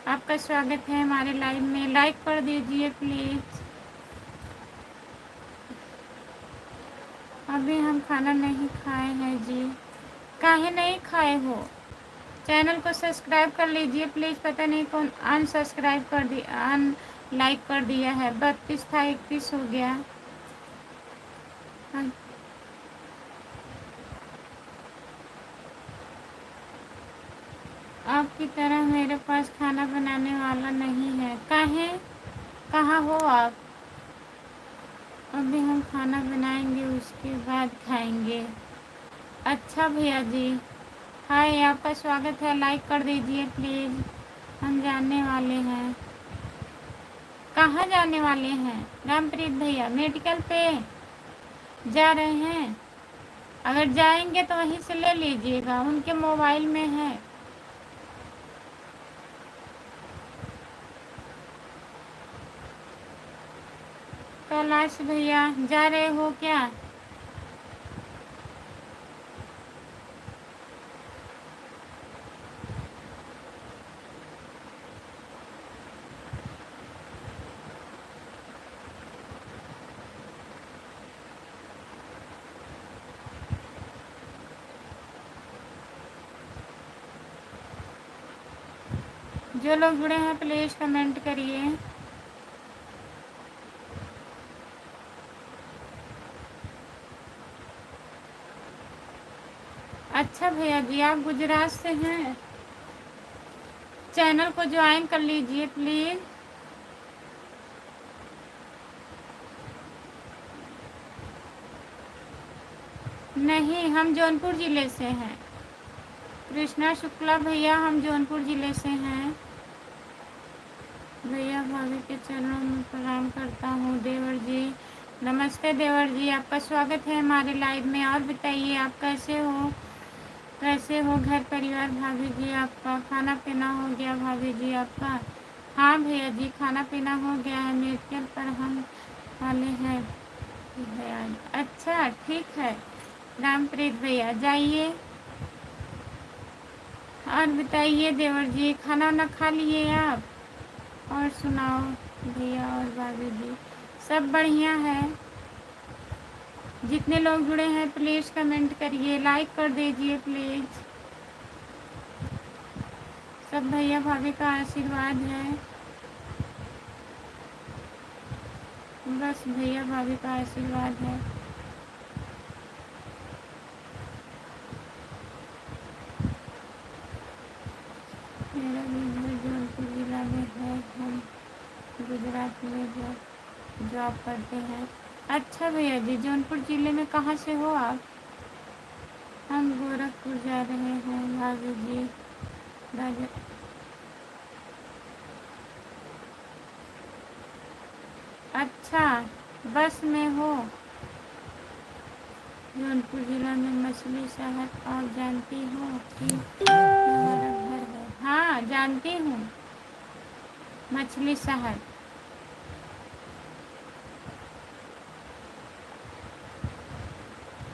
आपका स्वागत है हमारे लाइव में। लाइक कर दीजिए प्लीज़। अभी हम खाना नहीं खाए हैं जी। काहे नहीं खाए हो? चैनल को सब्सक्राइब कर लीजिए प्लीज़। पता नहीं कौन अनसब्सक्राइब कर दिया, अनलाइक कर दिया है। 32 था, 31 हो गया। आपकी तरह मेरे पास खाना बनाने वाला नहीं है। काहे? कहाँ हो आप? अभी हम खाना बनाएंगे, उसके बाद खाएंगे। अच्छा भैया जी, हाय, आपका स्वागत है। लाइक कर दीजिए प्लीज़। हम जाने वाले हैं। कहाँ जाने वाले हैं रामप्रीत भैया? मेडिकल पे जा रहे हैं? अगर जाएंगे तो वहीं से ले लीजिएगा, उनके मोबाइल में है। कैलाश भैया जा रहे हो क्या? जो लोग जुड़े हैं प्लीज़ कमेंट करिए। अच्छा भैया जी, आप गुजरात से हैं? चैनल को ज्वाइन कर लीजिए प्लीज़। नहीं, हम जौनपुर ज़िले से हैं। कृष्णा शुक्ला भैया, हम जौनपुर ज़िले से हैं। भैया भाभी के चरणों में प्रणाम करता हूँ। देवर जी नमस्ते। देवर जी आपका स्वागत है हमारे लाइव में। और बताइए आप कैसे हो? कैसे हो घर परिवार? भाभी जी आपका खाना पीना हो गया? भाभी जी आपका? हाँ भैया जी, खाना पीना हो गया है। मेडिकल पर हम वाले हैं भैया। अच्छा ठीक है रामप्रीत भैया, जाइए। और बताइए देवर जी, खाना वाना खा लिए आप? और सुनाओ भैया और भाभी जी, सब बढ़िया है? जितने लोग जुड़े हैं प्लीज़ कमेंट करिए, लाइक कर दीजिए प्लीज़। सब भैया भाभी का आशीर्वाद है। बस भैया भाभी का आशीर्वाद है। मेरा बिजनेस जौनपुर जिला में है। हम गुजरात में जॉब करते हैं। अच्छा भैया जी, जौनपुर ज़िले में कहाँ से हो आप? हम गोरखपुर जा रहे हैं भाभी जी। राजा अच्छा, बस में हो? जौनपुर जिला में मछली शहर आप जानती हो कि हमारा घर है? हाँ जानती हूँ, मछली शहर।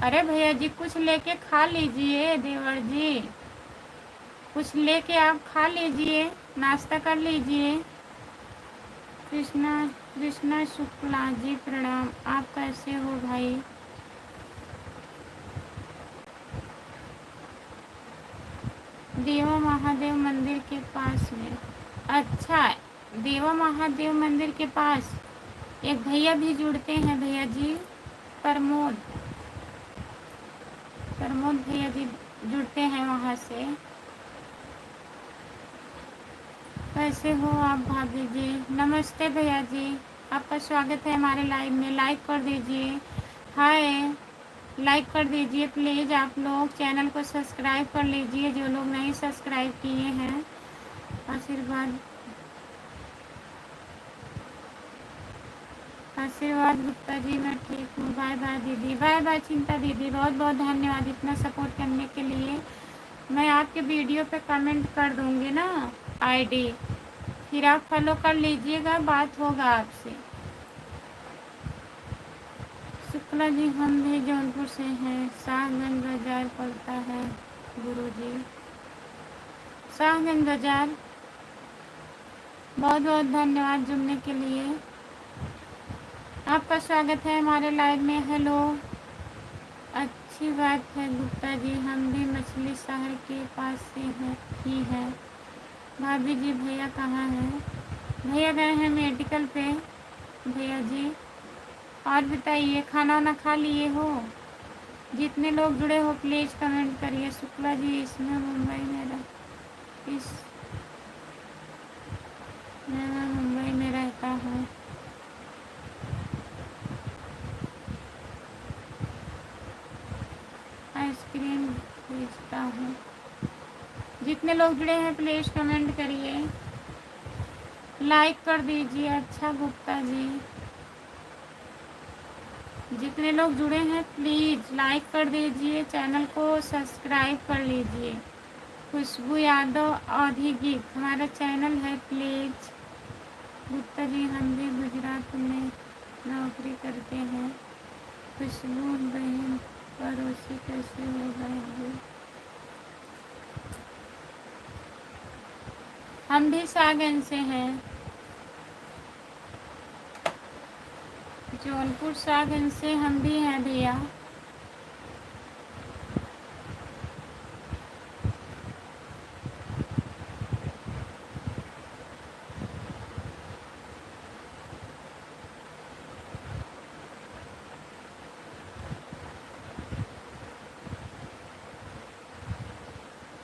अरे भैया जी कुछ लेके खा लीजिए, देवर जी कुछ लेके आप खा लीजिए, नाश्ता कर लीजिए। कृष्णा कृष्णा शुक्ला जी प्रणाम, आप कैसे हो भाई? देवा महादेव मंदिर के पास में। अच्छा, देवा महादेव मंदिर के पास एक भैया भी जुड़ते हैं भैया जी, प्रमोद प्रमोद भैया जी जुड़ते हैं वहाँ से। कैसे हो आप भाभी जी? नमस्ते भैया जी, आपका स्वागत है हमारे लाइव में। लाइक कर दीजिए, हाय लाइक कर दीजिए प्लीज़। आप लोग चैनल को सब्सक्राइब कर लीजिए जो लोग नहीं सब्सक्राइब किए हैं। आशीर्वाद आशीर्वाद गुप्ता जी मैं ठीक हूँ। बाय बाय दीदी, बाय बाय चिंता दीदी, बहुत बहुत धन्यवाद इतना सपोर्ट करने के लिए। मैं आपके वीडियो पे कमेंट कर दूँगी ना आईडी, फिर आप फॉलो कर लीजिएगा, बात होगा आपसे। शुक्ला जी हम भी जौनपुर से हैं, शाहगंज बाजार पड़ता है गुरुजी। शाहगंज बाजार, बहुत बहुत धन्यवाद जुड़ने के लिए। आपका स्वागत है हमारे लाइव में। हेलो, अच्छी बात है गुप्ता जी, हम भी मछली शहर के पास से हैं ही हैं। भाभी जी भैया कहाँ हैं? भैया गए हैं मेडिकल पे भैया जी। और बताइए खाना वाना खा लिए हो? जितने लोग जुड़े हो प्लीज़ कमेंट करिए। शुक्ला जी इसमें मुंबई में इस मैं मुंबई में रहता हूँ। आइसक्रीम बेचता हूँ। जितने लोग जुड़े हैं प्लीज़ कमेंट करिए, लाइक कर दीजिए। अच्छा गुप्ता जी, जितने लोग जुड़े हैं प्लीज़ लाइक कर दीजिए, चैनल को सब्सक्राइब कर लीजिए। खुशबू यादव आधी गीत हमारा चैनल है प्लीज़। गुप्ता जी हम भी गुजरात में नौकरी करते हैं। खुशबू बहन पड़ोसी कैसे हो गए? हम भी सागन से हैं, जौनपुर सागन से हम भी हैं भैया।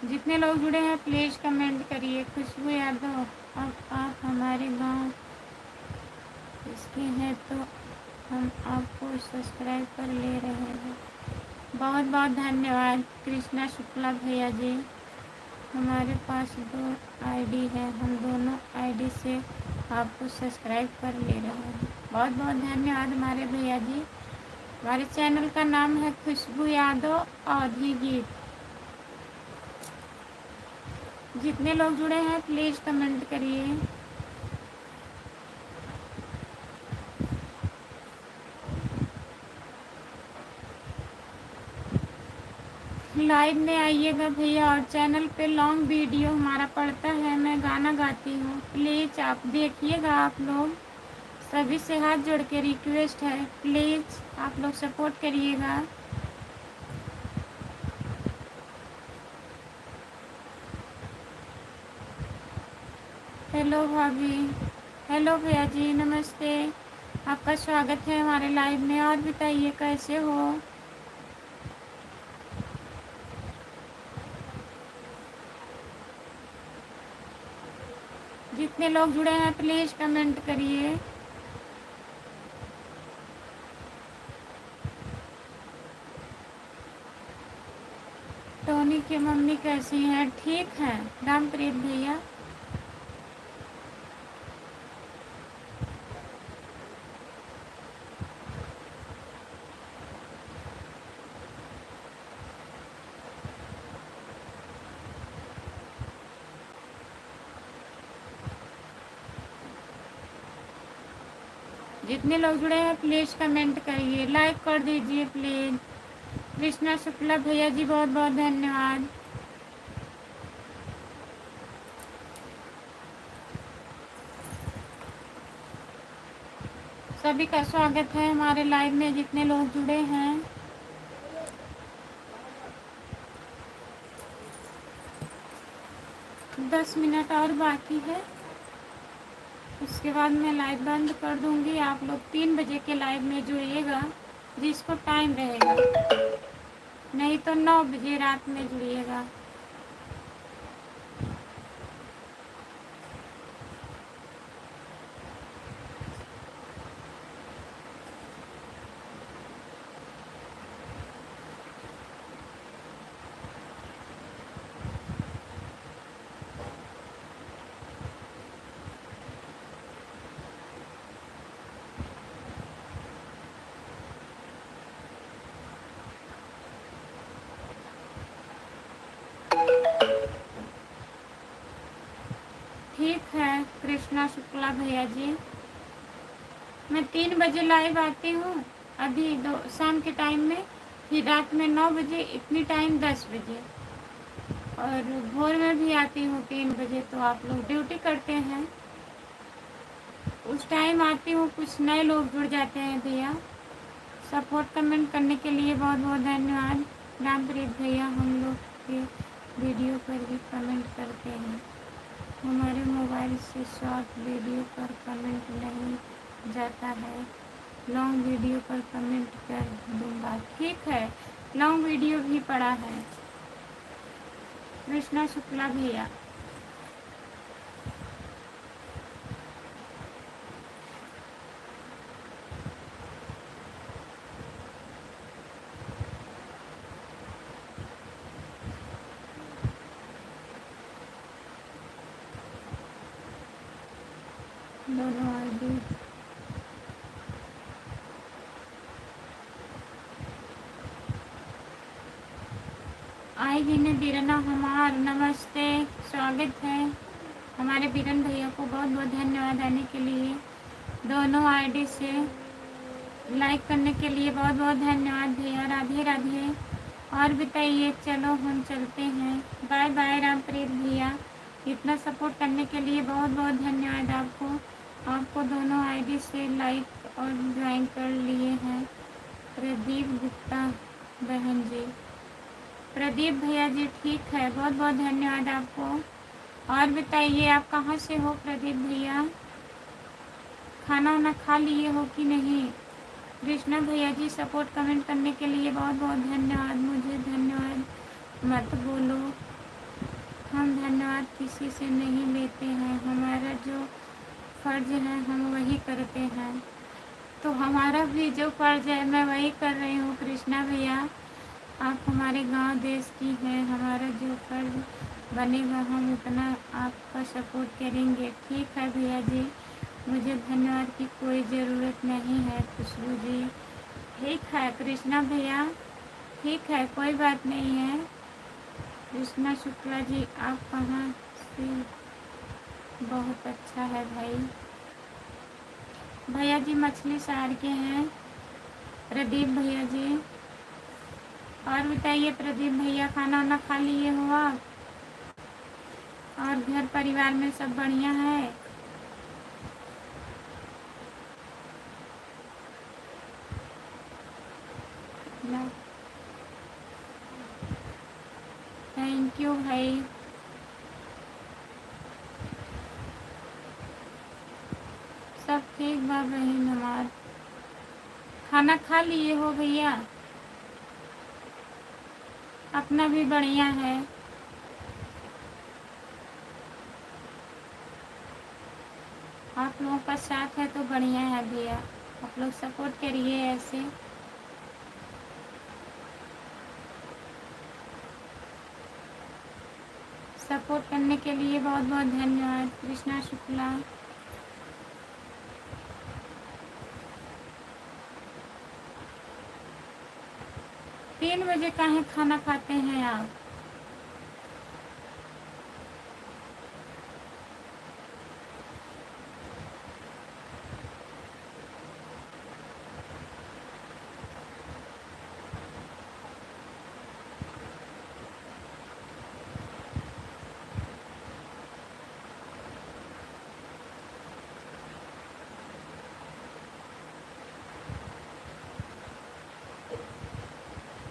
जितने लोग जुड़े हैं प्लीज़ कमेंट करिए। खुशबू यादव, अब आप हमारे गांव इसके हैं तो हम आपको सब्सक्राइब कर ले रहे हैं। बहुत बहुत धन्यवाद कृष्णा शुक्ला भैया जी। हमारे पास 2 आईडी है, हम दोनों आईडी से आपको सब्सक्राइब कर ले रहे हैं। बहुत बहुत धन्यवाद हमारे भैया जी। हमारे चैनल का नाम है खुशबू यादव आधी गीत। जितने लोग जुड़े हैं प्लीज़ कमेंट करिए। लाइव में आइएगा भैया, और चैनल पे लॉन्ग वीडियो हमारा पड़ता है, मैं गाना गाती हूँ, प्लीज़ आप देखिएगा। आप लोग सभी से हाथ जोड़ के रिक्वेस्ट है, प्लीज़ आप लोग सपोर्ट करिएगा। हेलो भाभी, हेलो भैया जी नमस्ते, आपका स्वागत है हमारे लाइव में। और बताइए कैसे हो? जितने लोग जुड़े हैं प्लीज़ कमेंट करिए। टोनी की मम्मी कैसी हैं? ठीक हैं रामप्रीत भैया। जितने लोग जुड़े हैं प्लीज़ कमेंट करिए, लाइक कर दीजिए प्लीज़। कृष्णा शुक्ला भैया जी बहुत बहुत धन्यवाद। सभी का स्वागत है हमारे लाइव में, जितने लोग जुड़े हैं। दस मिनट और बाकी है, उसके बाद मैं लाइव बंद कर दूंगी। आप लोग 3 बजे के लाइव में जुड़िएगा जिसको टाइम रहेगा, नहीं तो 9 बजे रात में जुड़िएगा। ठीक है कृष्णा शुक्ला भैया जी, मैं 3 बजे लाइव आती हूँ अभी शाम के टाइम में, फिर रात में 9 बजे, इतनी टाइम 10 बजे, और भोर में भी आती हूँ 3 बजे। तो आप लोग ड्यूटी करते हैं उस टाइम आती हूँ, कुछ नए लोग जुड़ जाते हैं भैया। सपोर्ट कमेंट करने के लिए बहुत बहुत धन्यवाद। रामप्रीत भैया हम लोग के वीडियो पर भी कमेंट करते हैं, हमारे मोबाइल से शॉर्ट वीडियो पर कमेंट नहीं जाता है, लॉन्ग वीडियो पर कमेंट कर दूंगा। ठीक है, लॉन्ग वीडियो भी पड़ा है कृष्णा शुक्ला भैया। दोनों आईडी आएगी ने बीरना हमार, नमस्ते, स्वागत है। हमारे बीरन भैया को बहुत बहुत धन्यवाद आने के लिए, दोनों आईडी से लाइक करने के लिए बहुत बहुत धन्यवाद भैया। राधे राधे। और बताइए, चलो हम चलते हैं, बाय बाय रामप्रीत भैया। इतना सपोर्ट करने के लिए बहुत बहुत धन्यवाद आपको। आपको दोनों आईडी से लाइक और ज्वाइन कर लिए हैं। प्रदीप गुप्ता बहन जी, प्रदीप भैया जी, ठीक है, बहुत बहुत धन्यवाद आपको। और बताइए आप कहाँ से हो प्रदीप भैया, खाना वाना खा लिए हो कि नहीं? कृष्णा भैया जी सपोर्ट कमेंट करने के लिए बहुत बहुत धन्यवाद। मुझे धन्यवाद मत बोलो, हम धन्यवाद किसी से नहीं लेते हैं, हमारा जो फ़र्ज़ है हम वही करते हैं। तो हमारा भी जो फ़र्ज़ है मैं वही कर रही हूँ कृष्णा भैया। आप हमारे गांव देश की हैं, हमारा जो फ़र्ज़ बनेगा हम उतना आपका सपोर्ट करेंगे। ठीक है भैया जी, मुझे धन्यवाद की कोई ज़रूरत नहीं है खुशबू जी। ठीक है कृष्णा भैया, ठीक है, कोई बात नहीं है। कृष्णा शुक्ला जी, आप कहाँ से? बहुत अच्छा है भाई। भैया जी मछली शहर के हैं प्रदीप भैया जी। और बताइए प्रदीप भैया, खाना वाना खा लिए हो आप? और घर परिवार में सब बढ़िया है? थैंक यू भाई। सब ठीक बा बहन हमार। खाना खा लिए हो भैया? अपना भी बढ़िया है। आप लोगों का साथ है तो बढ़िया है भैया, आप लोग सपोर्ट करिए ऐसे। सपोर्ट करने के लिए बहुत बहुत धन्यवाद। कृष्णा शुक्ला। 3 बजे काहे खाना खाते हैं आप?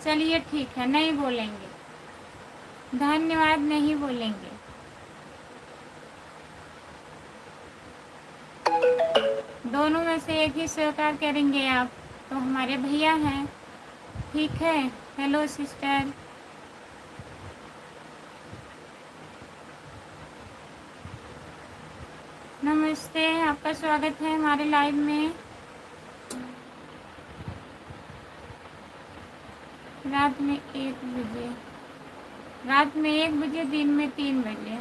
चलिए ठीक है, नहीं बोलेंगे, धन्यवाद नहीं बोलेंगे। दोनों में से एक ही स्वीकार करेंगे आप, तो हमारे भैया हैं। ठीक है। Hello sister. नमस्ते, आपका स्वागत है हमारे लाइव में। रात में 1 बजे, रात में 1 बजे, दिन में 3 बजे।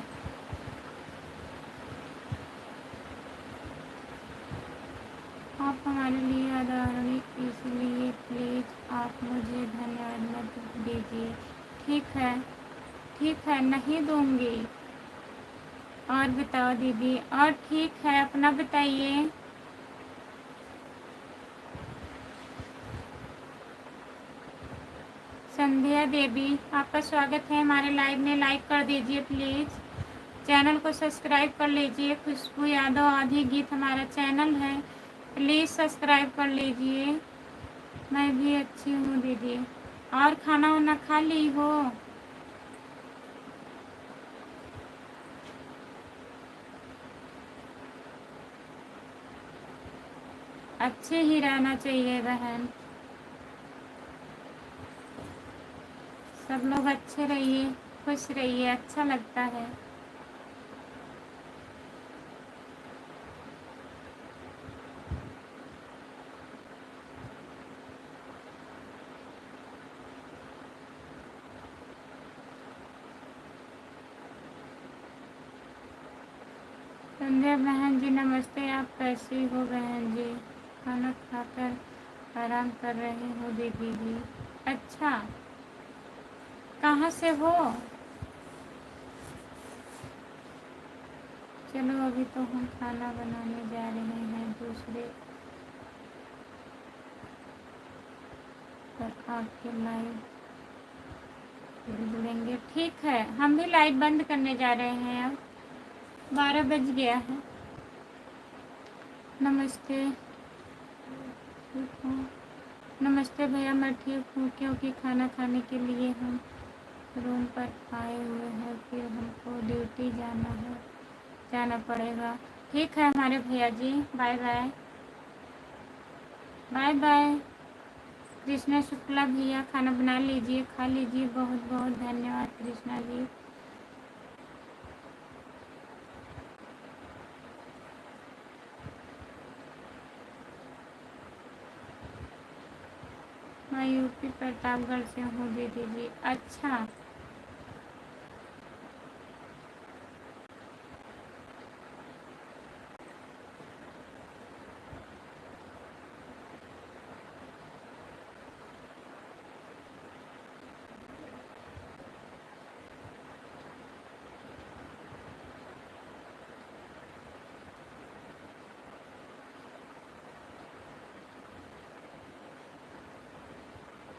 आप हमारे लिए आदरणीय, इसलिए प्लीज़ आप मुझे धन्यवाद मत दीजिए। ठीक है, ठीक है, नहीं दूंगी। और बताओ दीदी। और ठीक है, अपना बताइए। संध्या देवी, आपका स्वागत है हमारे लाइव में। लाइक कर दीजिए प्लीज़, चैनल को सब्सक्राइब कर लीजिए। खुशबू यादव आधी गीत हमारा चैनल है, प्लीज़ सब्सक्राइब कर लीजिए। मैं भी अच्छी हूँ दीदी। और खाना वाना खा ली हो? अच्छे ही रहना चाहिए बहन, सब लोग अच्छे रहिए, खुश रहिए, अच्छा लगता है। संध्या बहन जी नमस्ते, आप कैसी हो बहन जी? खाना खाकर आराम कर रहे हो दीदी जी? अच्छा, कहाँ से हो? चलो अभी तो हम खाना बनाने जा रहे हैं, दूसरे पर आपके लाइव जुड़ेंगे। ठीक है, हम भी लाइव बंद करने जा रहे हैं, अब 12 बज गया है। नमस्ते। ठीक हूँ। नमस्ते भैया, मैं ठीक हूँ, क्योंकि खाना खाने के लिए हम रूम पर आए हुए हैं, फिर हमको ड्यूटी जाना पड़ेगा। ठीक है हमारे भैया जी, बाय बाय। बाय बाय। कृष्णा शुक्ला भैया, खाना बना लीजिए, खा लीजिए। बहुत बहुत धन्यवाद कृष्णा जी। मैं यूपी प्रतापगढ़ से हूँ दीदी जी। अच्छा,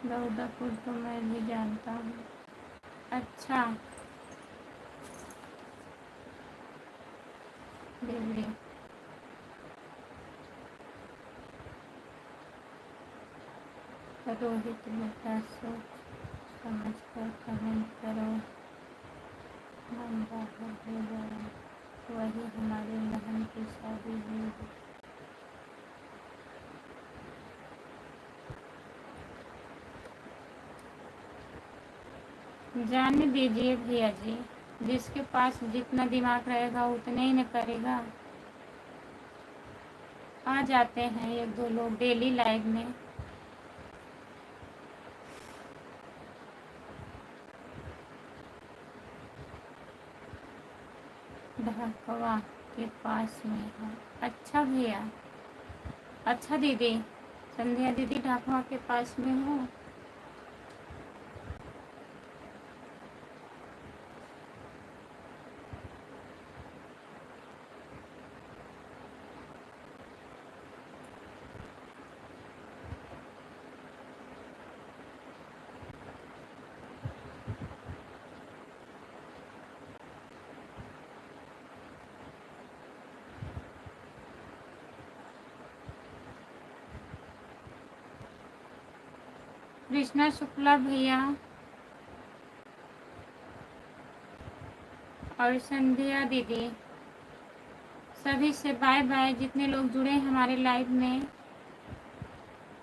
दौदापुर तो मैं भी जानता हूँ। अच्छा, देवरी। रोहित बेटा, सोच समझ कर कमेंट करो, हम बाहर हो जाए, वही हमारी बहन की शादी होगी। जाने दीजिए भैया जी, जिसके पास जितना दिमाग रहेगा उतने ही न करेगा। आ जाते हैं 1-2 लोग डेली लाइव में। ढकवा के पास में है। अच्छा भैया, अच्छा दीदी, संध्या दीदी ढकवा के पास में हो। कृष्णा शुक्ला भैया और संध्या दीदी, सभी से बाय बाय। जितने लोग जुड़े हैं हमारे लाइव में,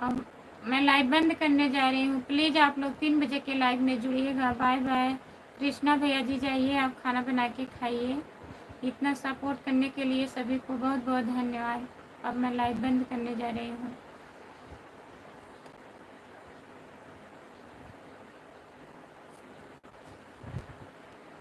अब मैं लाइव बंद करने जा रही हूँ। प्लीज़ आप लोग 3 बजे के लाइव में जुड़िएगा। बाय बाय। कृष्णा भैया जी जाइए, आप खाना बना के खाइए। इतना सपोर्ट करने के लिए सभी को बहुत बहुत धन्यवाद। अब मैं लाइव बंद करने जा रही हूँ।